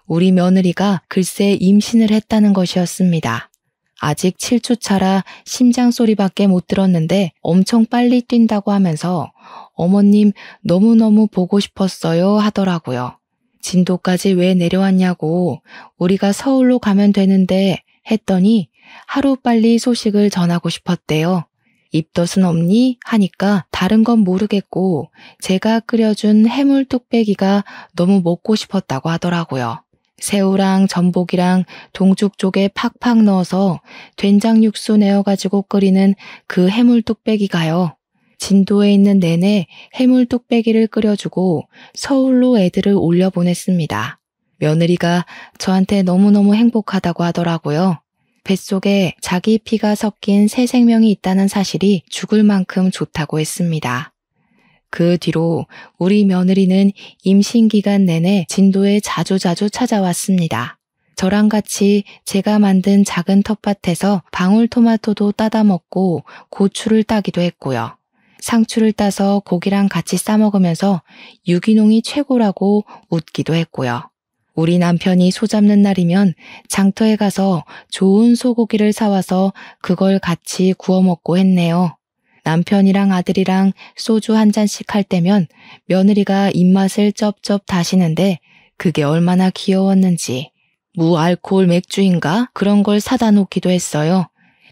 S1: 우리 며느리가 글쎄 임신을 했다는 것이었습니다. 아직 7주 차라 심장 소리밖에 못 들었는데 엄청 빨리 뛴다고 하면서 어머님 너무너무 보고 싶었어요 하더라고요. 진도까지 왜 내려왔냐고 우리가 서울로 가면 되는데 했더니 하루빨리 소식을 전하고 싶었대요. 입덧은 없니? 하니까 다른 건 모르겠고 제가 끓여준 해물 뚝배기가 너무 먹고 싶었다고 하더라고요. 새우랑 전복이랑 동죽 쪽에 팍팍 넣어서 된장 육수 내어가지고 끓이는 그 해물 뚝배기가요. 진도에 있는 내내 해물 뚝배기를 끓여주고 서울로 애들을 올려보냈습니다. 며느리가 저한테 너무너무 행복하다고 하더라고요. 뱃속에 자기 피가 섞인 새 생명이 있다는 사실이 죽을 만큼 좋다고 했습니다. 그 뒤로 우리 며느리는 임신 기간 내내 진도에 자주자주 찾아왔습니다. 저랑 같이 제가 만든 작은 텃밭에서 방울토마토도 따다 먹고 고추를 따기도 했고요. 상추를 따서 고기랑 같이 싸먹으면서 유기농이 최고라고 웃기도 했고요. 우리 남편이 소 잡는 날이면 장터에 가서 좋은 소고기를 사와서 그걸 같이 구워 먹고 했네요. 남편이랑 아들이랑 소주 한 잔씩 할 때면 며느리가 입맛을 쩝쩝 다시는데 그게 얼마나 귀여웠는지. 무알코올 맥주인가? 그런 걸 사다 놓기도 했어요.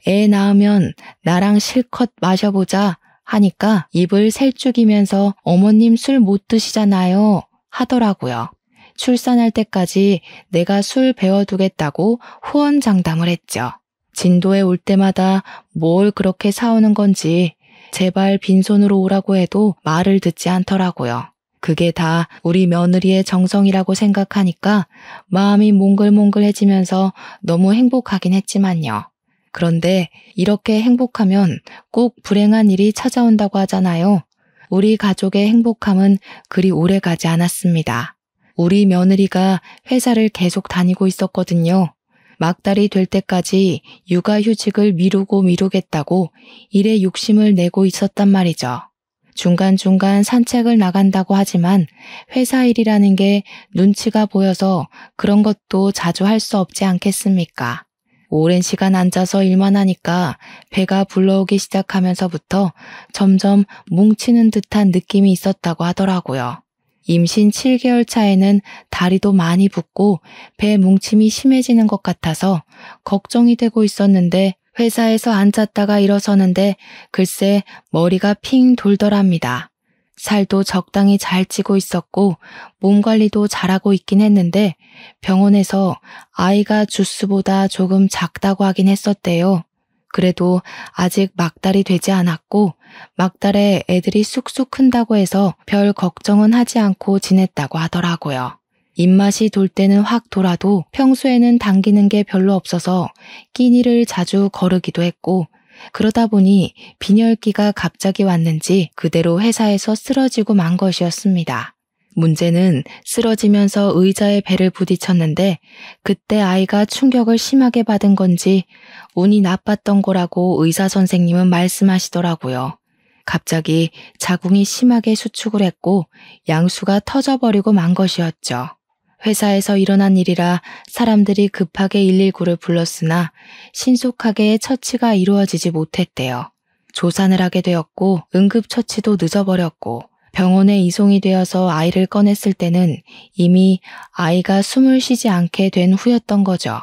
S1: 애 낳으면 나랑 실컷 마셔보자 하니까 입을 셀쭉이면서 어머님 술 못 드시잖아요 하더라고요. 출산할 때까지 내가 술 배워두겠다고 후원장담을 했죠. 진도에 올 때마다 뭘 그렇게 사오는 건지 제발 빈손으로 오라고 해도 말을 듣지 않더라고요. 그게 다 우리 며느리의 정성이라고 생각하니까 마음이 몽글몽글해지면서 너무 행복하긴 했지만요. 그런데 이렇게 행복하면 꼭 불행한 일이 찾아온다고 하잖아요. 우리 가족의 행복함은 그리 오래 가지 않았습니다. 우리 며느리가 회사를 계속 다니고 있었거든요. 막달이 될 때까지 육아휴직을 미루겠다고 일에 욕심을 내고 있었단 말이죠. 중간중간 산책을 나간다고 하지만 회사 일이라는 게 눈치가 보여서 그런 것도 자주 할 수 없지 않겠습니까? 오랜 시간 앉아서 일만 하니까 배가 불러오기 시작하면서부터 점점 뭉치는 듯한 느낌이 있었다고 하더라고요. 임신 7개월 차에는 다리도 많이 붓고 배 뭉침이 심해지는 것 같아서 걱정이 되고 있었는데 회사에서 앉았다가 일어서는데 글쎄 머리가 핑 돌더랍니다. 살도 적당히 잘 찌고 있었고 몸 관리도 잘하고 있긴 했는데 병원에서 아이가 주스보다 조금 작다고 하긴 했었대요. 그래도 아직 막달이 되지 않았고 막달에 애들이 쑥쑥 큰다고 해서 별 걱정은 하지 않고 지냈다고 하더라고요. 입맛이 돌 때는 확 돌아도 평소에는 당기는 게 별로 없어서 끼니를 자주 거르기도 했고 그러다 보니 빈혈기가 갑자기 왔는지 그대로 회사에서 쓰러지고 만 것이었습니다. 문제는 쓰러지면서 의자에 배를 부딪혔는데 그때 아이가 충격을 심하게 받은 건지 운이 나빴던 거라고 의사 선생님은 말씀하시더라고요. 갑자기 자궁이 심하게 수축을 했고 양수가 터져버리고 만 것이었죠. 회사에서 일어난 일이라 사람들이 급하게 119를 불렀으나 신속하게 처치가 이루어지지 못했대요. 조산을 하게 되었고 응급처치도 늦어버렸고 병원에 이송이 되어서 아이를 꺼냈을 때는 이미 아이가 숨을 쉬지 않게 된 후였던 거죠.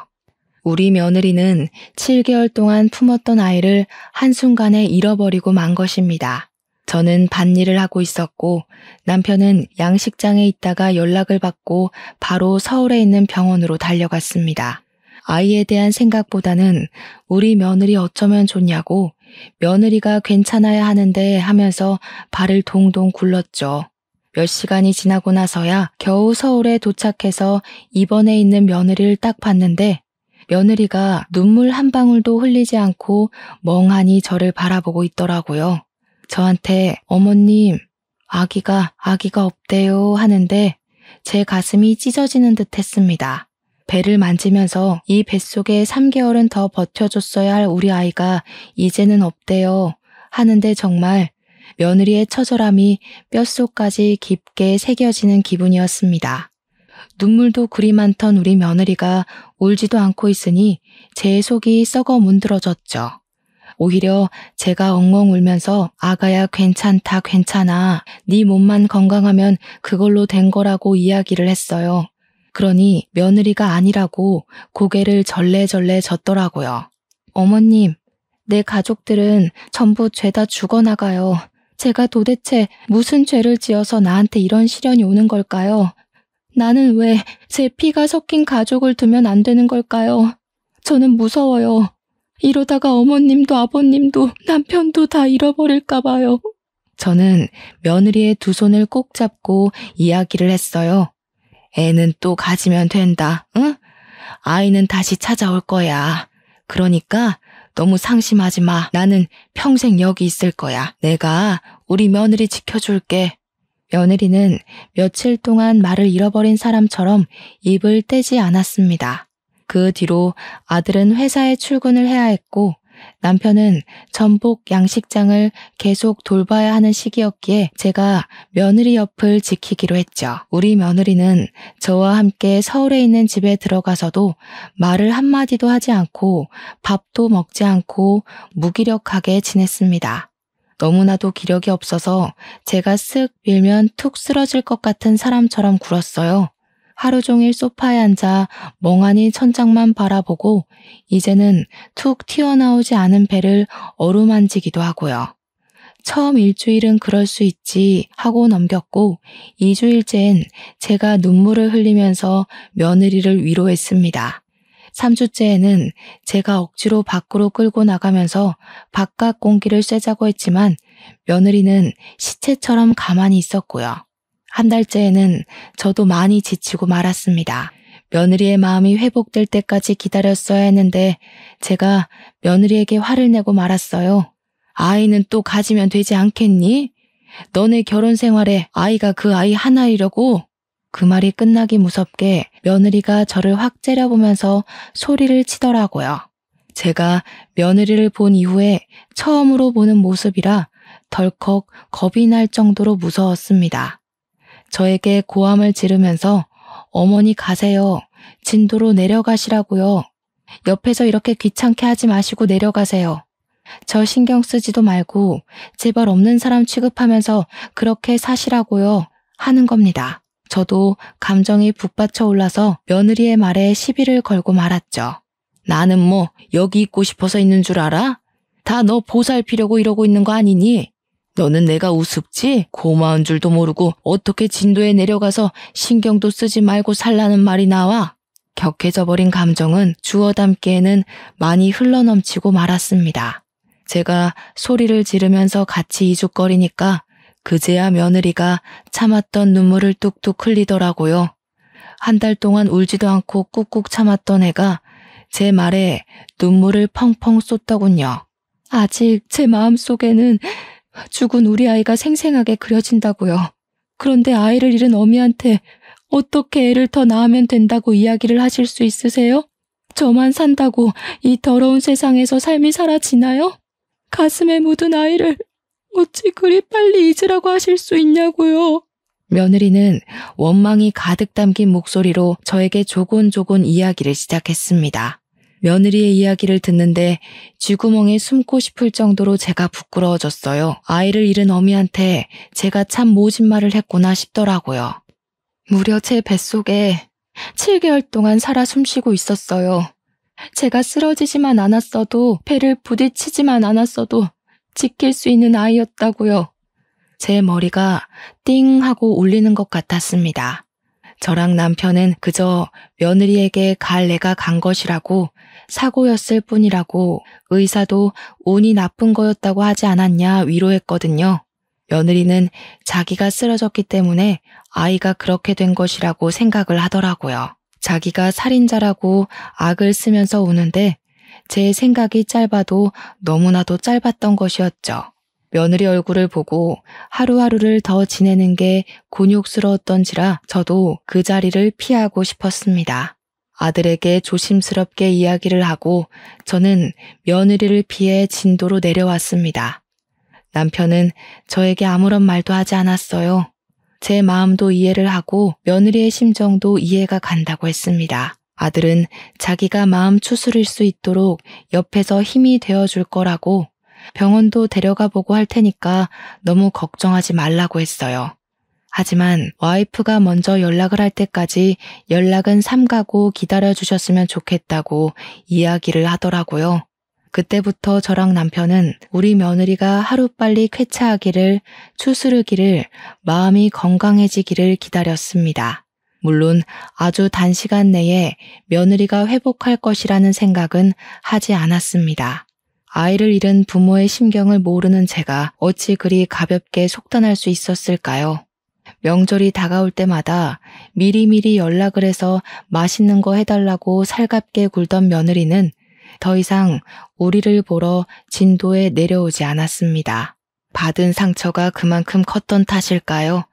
S1: 우리 며느리는 7개월 동안 품었던 아이를 한순간에 잃어버리고 만 것입니다. 저는 밭일을 하고 있었고 남편은 양식장에 있다가 연락을 받고 바로 서울에 있는 병원으로 달려갔습니다. 아이에 대한 생각보다는 우리 며느리 어쩌면 좋냐고 며느리가 괜찮아야 하는데 하면서 발을 동동 굴렀죠. 몇 시간이 지나고 나서야 겨우 서울에 도착해서 입원해 있는 며느리를 딱 봤는데 며느리가 눈물 한 방울도 흘리지 않고 멍하니 저를 바라보고 있더라고요. 저한테 어머님, 아기가 없대요 하는데 제 가슴이 찢어지는 듯 했습니다. 배를 만지면서 이 뱃속에 3개월은 더 버텨줬어야 할 우리 아이가 이제는 없대요 하는데 정말 며느리의 처절함이 뼛속까지 깊게 새겨지는 기분이었습니다. 눈물도 그리 많던 우리 며느리가 울지도 않고 있으니 제 속이 썩어 문드러졌죠. 오히려 제가 엉엉 울면서 아가야 괜찮다 괜찮아 네 몸만 건강하면 그걸로 된 거라고 이야기를 했어요. 그러니 며느리가 아니라고 고개를 절레절레 젓더라고요. 어머님, 내 가족들은 전부 죄다 죽어나가요. 제가 도대체 무슨 죄를 지어서 나한테 이런 시련이 오는 걸까요? 나는 왜 제 피가 섞인 가족을 두면 안 되는 걸까요? 저는 무서워요. 이러다가 어머님도 아버님도 남편도 다 잃어버릴까 봐요. 저는 며느리의 두 손을 꼭 잡고 이야기를 했어요. 애는 또 가지면 된다, 응? 아이는 다시 찾아올 거야. 그러니까 너무 상심하지 마. 나는 평생 여기 있을 거야. 내가 우리 며느리 지켜줄게. 며느리는 며칠 동안 말을 잃어버린 사람처럼 입을 떼지 않았습니다. 그 뒤로 아들은 회사에 출근을 해야 했고 남편은 전복 양식장을 계속 돌봐야 하는 시기였기에 제가 며느리 옆을 지키기로 했죠. 우리 며느리는 저와 함께 서울에 있는 집에 들어가서도 말을 한마디도 하지 않고 밥도 먹지 않고 무기력하게 지냈습니다. 너무나도 기력이 없어서 제가 쓱 밀면 툭 쓰러질 것 같은 사람처럼 굴었어요. 하루 종일 소파에 앉아 멍하니 천장만 바라보고 이제는 툭 튀어나오지 않은 배를 어루만지기도 하고요. 처음 일주일은 그럴 수 있지 하고 넘겼고 2주일째엔 제가 눈물을 흘리면서 며느리를 위로했습니다. 3주째에는 제가 억지로 밖으로 끌고 나가면서 바깥 공기를 쐬자고 했지만 며느리는 시체처럼 가만히 있었고요. 한 달째에는 저도 많이 지치고 말았습니다. 며느리의 마음이 회복될 때까지 기다렸어야 했는데 제가 며느리에게 화를 내고 말았어요. 아이는 또 가지면 되지 않겠니? 너네 결혼 생활에 아이가 그 아이 하나이려고? 그 말이 끝나기 무섭게 며느리가 저를 확 째려보면서 소리를 치더라고요. 제가 며느리를 본 이후에 처음으로 보는 모습이라 덜컥 겁이 날 정도로 무서웠습니다. 저에게 고함을 지르면서 어머니 가세요. 진도로 내려가시라고요. 옆에서 이렇게 귀찮게 하지 마시고 내려가세요. 저 신경 쓰지도 말고 제발 없는 사람 취급하면서 그렇게 사시라고요. 하는 겁니다. 저도 감정이 북받쳐 올라서 며느리의 말에 시비를 걸고 말았죠. 나는 뭐 여기 있고 싶어서 있는 줄 알아? 다 너 보살피려고 이러고 있는 거 아니니? 너는 내가 우습지? 고마운 줄도 모르고 어떻게 진도에 내려가서 신경도 쓰지 말고 살라는 말이 나와? 격해져 버린 감정은 주워 담기에는 많이 흘러넘치고 말았습니다. 제가 소리를 지르면서 같이 이죽거리니까 그제야 며느리가 참았던 눈물을 뚝뚝 흘리더라고요. 한 달 동안 울지도 않고 꾹꾹 참았던 애가 제 말에 눈물을 펑펑 쏟더군요. 아직 제 마음속에는 죽은 우리 아이가 생생하게 그려진다고요. 그런데 아이를 잃은 어미한테 어떻게 애를 더 낳으면 된다고 이야기를 하실 수 있으세요? 저만 산다고 이 더러운 세상에서 삶이 사라지나요? 가슴에 묻은 아이를 어찌 그리 빨리 잊으라고 하실 수 있냐고요. 며느리는 원망이 가득 담긴 목소리로 저에게 조곤조곤 이야기를 시작했습니다. 며느리의 이야기를 듣는데 쥐구멍에 숨고 싶을 정도로 제가 부끄러워졌어요. 아이를 잃은 어미한테 제가 참 모진 말을 했구나 싶더라고요. 무려 제 뱃속에 7개월 동안 살아 숨쉬고 있었어요. 제가 쓰러지지만 않았어도, 배를 부딪히지만 않았어도 지킬 수 있는 아이였다고요. 제 머리가 띵 하고 울리는 것 같았습니다. 저랑 남편은 그저 며느리에게 갈 애가 간 것이라고, 사고였을 뿐이라고, 의사도 운이 나쁜 거였다고 하지 않았냐 위로했거든요. 며느리는 자기가 쓰러졌기 때문에 아이가 그렇게 된 것이라고 생각을 하더라고요. 자기가 살인자라고 악을 쓰면서 우는데 제 생각이 짧아도 너무나도 짧았던 것이었죠. 며느리 얼굴을 보고 하루하루를 더 지내는 게 곤욕스러웠던지라 저도 그 자리를 피하고 싶었습니다. 아들에게 조심스럽게 이야기를 하고 저는 며느리를 피해 진도로 내려왔습니다. 남편은 저에게 아무런 말도 하지 않았어요. 제 마음도 이해를 하고 며느리의 심정도 이해가 간다고 했습니다. 아들은 자기가 마음 추스릴 수 있도록 옆에서 힘이 되어줄 거라고, 병원도 데려가 보고 할 테니까 너무 걱정하지 말라고 했어요. 하지만 와이프가 먼저 연락을 할 때까지 연락은 삼가고 기다려주셨으면 좋겠다고 이야기를 하더라고요. 그때부터 저랑 남편은 우리 며느리가 하루빨리 쾌차하기를, 추스르기를, 마음이 건강해지기를 기다렸습니다. 물론 아주 단시간 내에 며느리가 회복할 것이라는 생각은 하지 않았습니다. 아이를 잃은 부모의 심경을 모르는 제가 어찌 그리 가볍게 속단할 수 있었을까요? 명절이 다가올 때마다 미리미리 연락을 해서 맛있는 거 해달라고 살갑게 굴던 며느리는 더 이상 우리를 보러 진도에 내려오지 않았습니다. 받은 상처가 그만큼 컸던 탓일까요?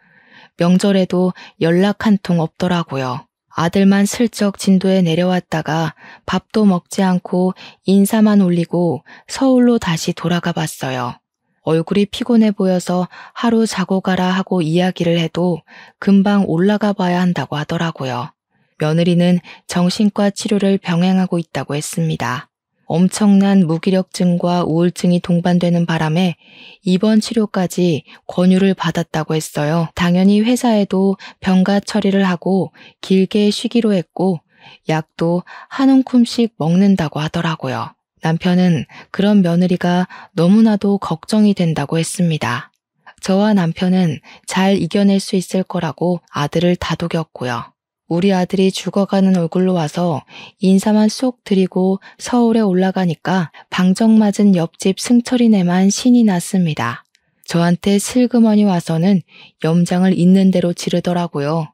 S1: 명절에도 연락 한 통 없더라고요. 아들만 슬쩍 진도에 내려왔다가 밥도 먹지 않고 인사만 올리고 서울로 다시 돌아가 봤어요. 얼굴이 피곤해 보여서 하루 자고 가라 하고 이야기를 해도 금방 올라가 봐야 한다고 하더라고요. 며느리는 정신과 치료를 병행하고 있다고 했습니다. 엄청난 무기력증과 우울증이 동반되는 바람에 입원 치료까지 권유를 받았다고 했어요. 당연히 회사에도 병가 처리를 하고 길게 쉬기로 했고 약도 한 움큼씩 먹는다고 하더라고요. 남편은 그런 며느리가 너무나도 걱정이 된다고 했습니다. 저와 남편은 잘 이겨낼 수 있을 거라고 아들을 다독였고요. 우리 아들이 죽어가는 얼굴로 와서 인사만 쏙 드리고 서울에 올라가니까 방정맞은 옆집 승철이네만 신이 났습니다. 저한테 슬그머니 와서는 염장을 있는 대로 지르더라고요.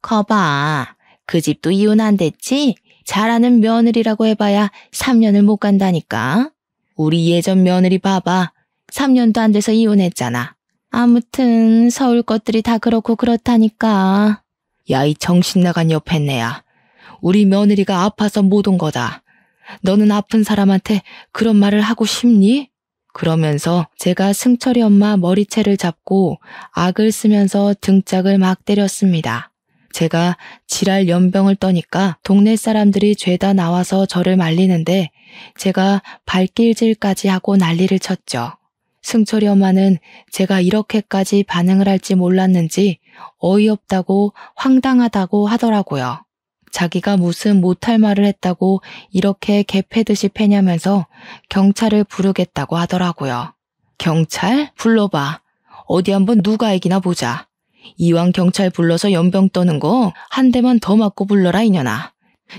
S1: 거봐, 그 집도 이혼 안 됐지? 잘하는 며느리라고 해봐야 3년을 못 간다니까. 우리 예전 며느리 봐봐. 3년도 안 돼서 이혼했잖아. 아무튼 서울 것들이 다 그렇고 그렇다니까. 야, 이 정신나간 옆했네야. 우리 며느리가 아파서 못 온 거다. 너는 아픈 사람한테 그런 말을 하고 싶니? 그러면서 제가 승철이 엄마 머리채를 잡고 악을 쓰면서 등짝을 막 때렸습니다. 제가 지랄 연병을 떠니까 동네 사람들이 죄다 나와서 저를 말리는데 제가 발길질까지 하고 난리를 쳤죠. 승철이 엄마는 제가 이렇게까지 반응을 할지 몰랐는지 어이없다고 황당하다고 하더라고요. 자기가 무슨 못할 말을 했다고 이렇게 개패듯이 패냐면서 경찰을 부르겠다고 하더라고요. 경찰? 불러봐. 어디 한번 누가 이기나 보자. 이왕 경찰 불러서 연병 떠는 거 한 대만 더 맞고 불러라 이년아.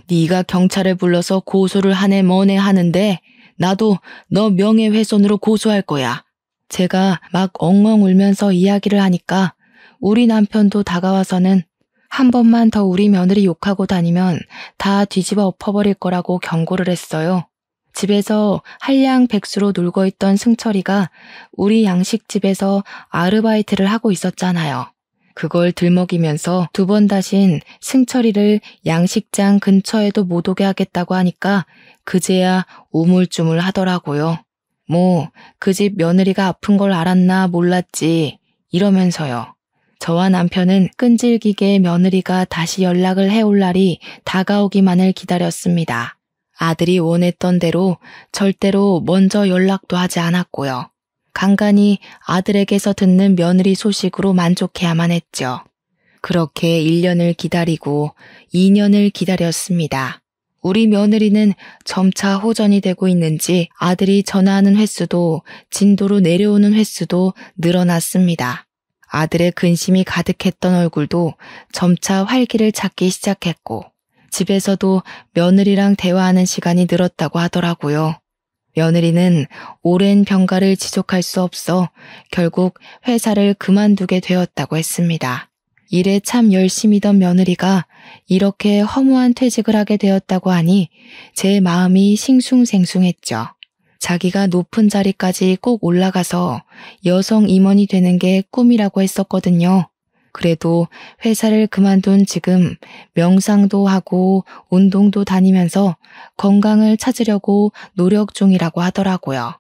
S1: 네가 경찰을 불러서 고소를 하네 뭐네 하는데 나도 너 명예훼손으로 고소할 거야. 제가 막 엉엉 울면서 이야기를 하니까 우리 남편도 다가와서는 한 번만 더 우리 며느리 욕하고 다니면 다 뒤집어 엎어버릴 거라고 경고를 했어요. 집에서 한량백수로 놀고 있던 승철이가 우리 양식집에서 아르바이트를 하고 있었잖아요. 그걸 들먹이면서 두 번 다신 승철이를 양식장 근처에도 못 오게 하겠다고 하니까 그제야 우물쭈물 하더라고요. 뭐 그 집 며느리가 아픈 걸 알았나 몰랐지 이러면서요. 저와 남편은 끈질기게 며느리가 다시 연락을 해올 날이 다가오기만을 기다렸습니다. 아들이 원했던 대로 절대로 먼저 연락도 하지 않았고요. 간간히 아들에게서 듣는 며느리 소식으로 만족해야만 했죠. 그렇게 1년을 기다리고 2년을 기다렸습니다. 우리 며느리는 점차 호전이 되고 있는지 아들이 전화하는 횟수도 진도로 내려오는 횟수도 늘어났습니다. 아들의 근심이 가득했던 얼굴도 점차 활기를 찾기 시작했고 집에서도 며느리랑 대화하는 시간이 늘었다고 하더라고요. 며느리는 오랜 병가를 지속할 수 없어 결국 회사를 그만두게 되었다고 했습니다. 일에 참 열심이던 며느리가 이렇게 허무한 퇴직을 하게 되었다고 하니 제 마음이 싱숭생숭했죠. 자기가 높은 자리까지 꼭 올라가서 여성 임원이 되는 게 꿈이라고 했었거든요. 그래도 회사를 그만둔 지금 명상도 하고 운동도 다니면서 건강을 찾으려고 노력 중이라고 하더라고요.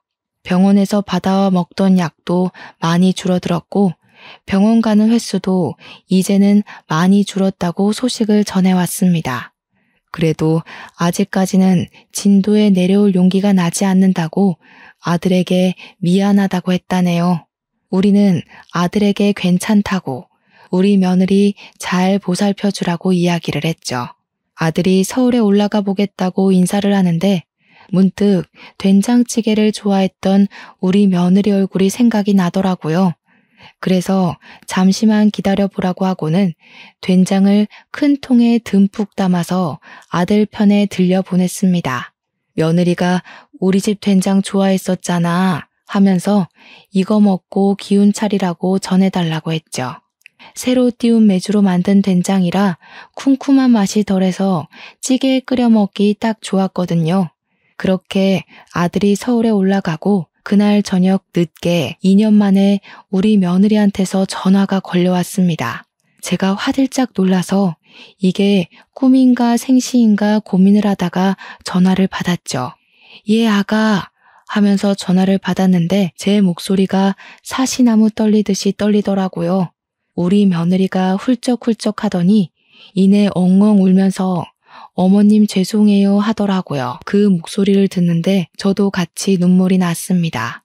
S1: 병원에서 받아 먹던 약도 많이 줄어들었고 병원 가는 횟수도 이제는 많이 줄었다고 소식을 전해왔습니다. 그래도 아직까지는 진도에 내려올 용기가 나지 않는다고 아들에게 미안하다고 했다네요. 우리는 아들에게 괜찮다고 우리 며느리 잘 보살펴 주라고 이야기를 했죠. 아들이 서울에 올라가 보겠다고 인사를 하는데 문득 된장찌개를 좋아했던 우리 며느리 얼굴이 생각이 나더라고요. 그래서 잠시만 기다려보라고 하고는 된장을 큰 통에 듬뿍 담아서 아들 편에 들려보냈습니다. 며느리가 우리 집 된장 좋아했었잖아 하면서 이거 먹고 기운 차리라고 전해달라고 했죠. 새로 띄운 메주로 만든 된장이라 쿰쿰한 맛이 덜해서 찌개에 끓여 먹기 딱 좋았거든요. 그렇게 아들이 서울에 올라가고 그날 저녁 늦게 2년 만에 우리 며느리한테서 전화가 걸려왔습니다. 제가 화들짝 놀라서 이게 꿈인가 생시인가 고민을 하다가 전화를 받았죠. 예, 아가 하면서 전화를 받았는데 제 목소리가 사시나무 떨리듯이 떨리더라고요. 우리 며느리가 훌쩍훌쩍 하더니 이내 엉엉 울면서 어머님 죄송해요 하더라고요. 그 목소리를 듣는데 저도 같이 눈물이 났습니다.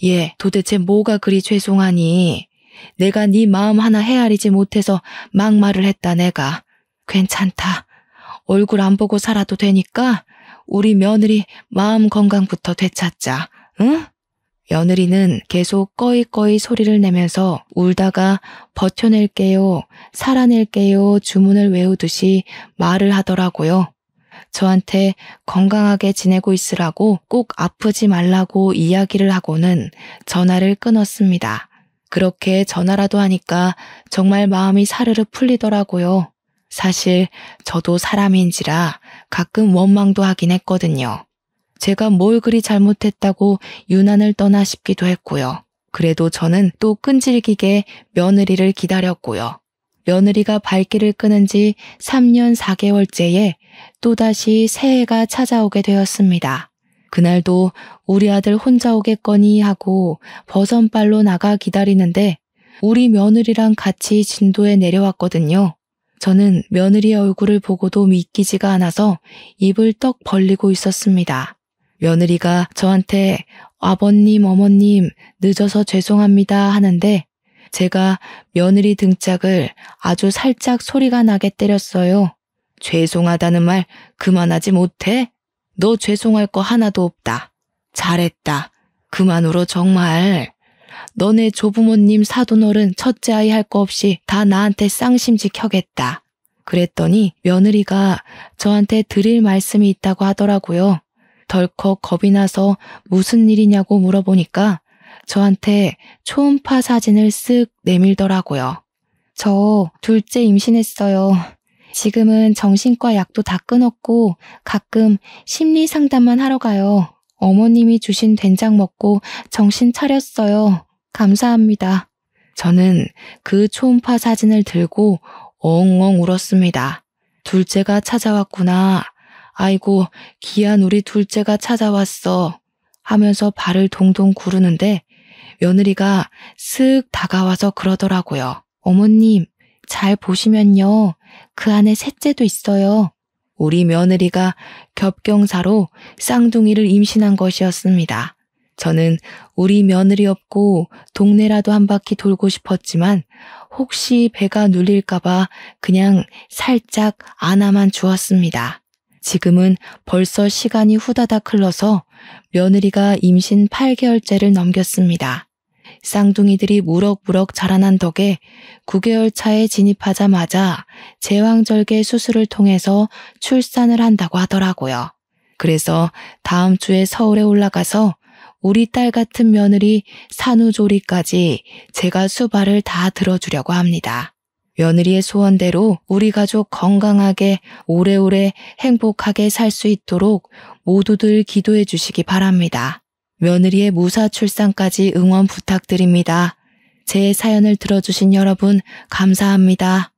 S1: 얘 도대체 뭐가 그리 죄송하니? 내가 네 마음 하나 헤아리지 못해서 막말을 했다 내가. 괜찮다. 얼굴 안 보고 살아도 되니까 우리 며느리 마음 건강부터 되찾자. 응? 며느리는 계속 꺼이꺼이 소리를 내면서 울다가 버텨낼게요, 살아낼게요 주문을 외우듯이 말을 하더라고요. 저한테 건강하게 지내고 있으라고 꼭 아프지 말라고 이야기를 하고는 전화를 끊었습니다. 그렇게 전화라도 하니까 정말 마음이 사르르 풀리더라고요. 사실 저도 사람인지라 가끔 원망도 하긴 했거든요. 제가 뭘 그리 잘못했다고 유난을 떠나 싶기도 했고요. 그래도 저는 또 끈질기게 며느리를 기다렸고요. 며느리가 발길을 끄는 지 3년 4개월째에 또다시 새해가 찾아오게 되었습니다. 그날도 우리 아들 혼자 오겠거니 하고 버선발로 나가 기다리는데 우리 며느리랑 같이 진도에 내려왔거든요. 저는 며느리의 얼굴을 보고도 믿기지가 않아서 입을 떡 벌리고 있었습니다. 며느리가 저한테 아버님, 어머님 늦어서 죄송합니다 하는데 제가 며느리 등짝을 아주 살짝 소리가 나게 때렸어요. 죄송하다는 말 그만하지 못해? 너 죄송할 거 하나도 없다. 잘했다. 그만 울어 정말. 너네 조부모님 사돈어른 첫째 아이 할 거 없이 다 나한테 쌍심지 켜겠다. 그랬더니 며느리가 저한테 드릴 말씀이 있다고 하더라고요. 덜컥 겁이 나서 무슨 일이냐고 물어보니까 저한테 초음파 사진을 쓱 내밀더라고요. 저 둘째 임신했어요. 지금은 정신과 약도 다 끊었고 가끔 심리 상담만 하러 가요. 어머님이 주신 된장 먹고 정신 차렸어요. 감사합니다. 저는 그 초음파 사진을 들고 엉엉 울었습니다. 둘째가 찾아왔구나. 아이고, 귀한 우리 둘째가 찾아왔어. 하면서 발을 동동 구르는데 며느리가 쓱 다가와서 그러더라고요. 어머님, 잘 보시면요. 그 안에 셋째도 있어요. 우리 며느리가 겹경사로 쌍둥이를 임신한 것이었습니다. 저는 우리 며느리 없고 동네라도 한 바퀴 돌고 싶었지만 혹시 배가 눌릴까봐 그냥 살짝 안아만 주었습니다. 지금은 벌써 시간이 후다닥 흘러서 며느리가 임신 8개월째를 넘겼습니다. 쌍둥이들이 무럭무럭 자라난 덕에 9개월 차에 진입하자마자 제왕절개 수술을 통해서 출산을 한다고 하더라고요. 그래서 다음 주에 서울에 올라가서 우리 딸 같은 며느리 산후조리까지 제가 수발을 다 들어주려고 합니다. 며느리의 소원대로 우리 가족 건강하게 오래오래 행복하게 살 수 있도록 모두들 기도해 주시기 바랍니다. 며느리의 무사 출산까지 응원 부탁드립니다. 제 사연을 들어주신 여러분 감사합니다.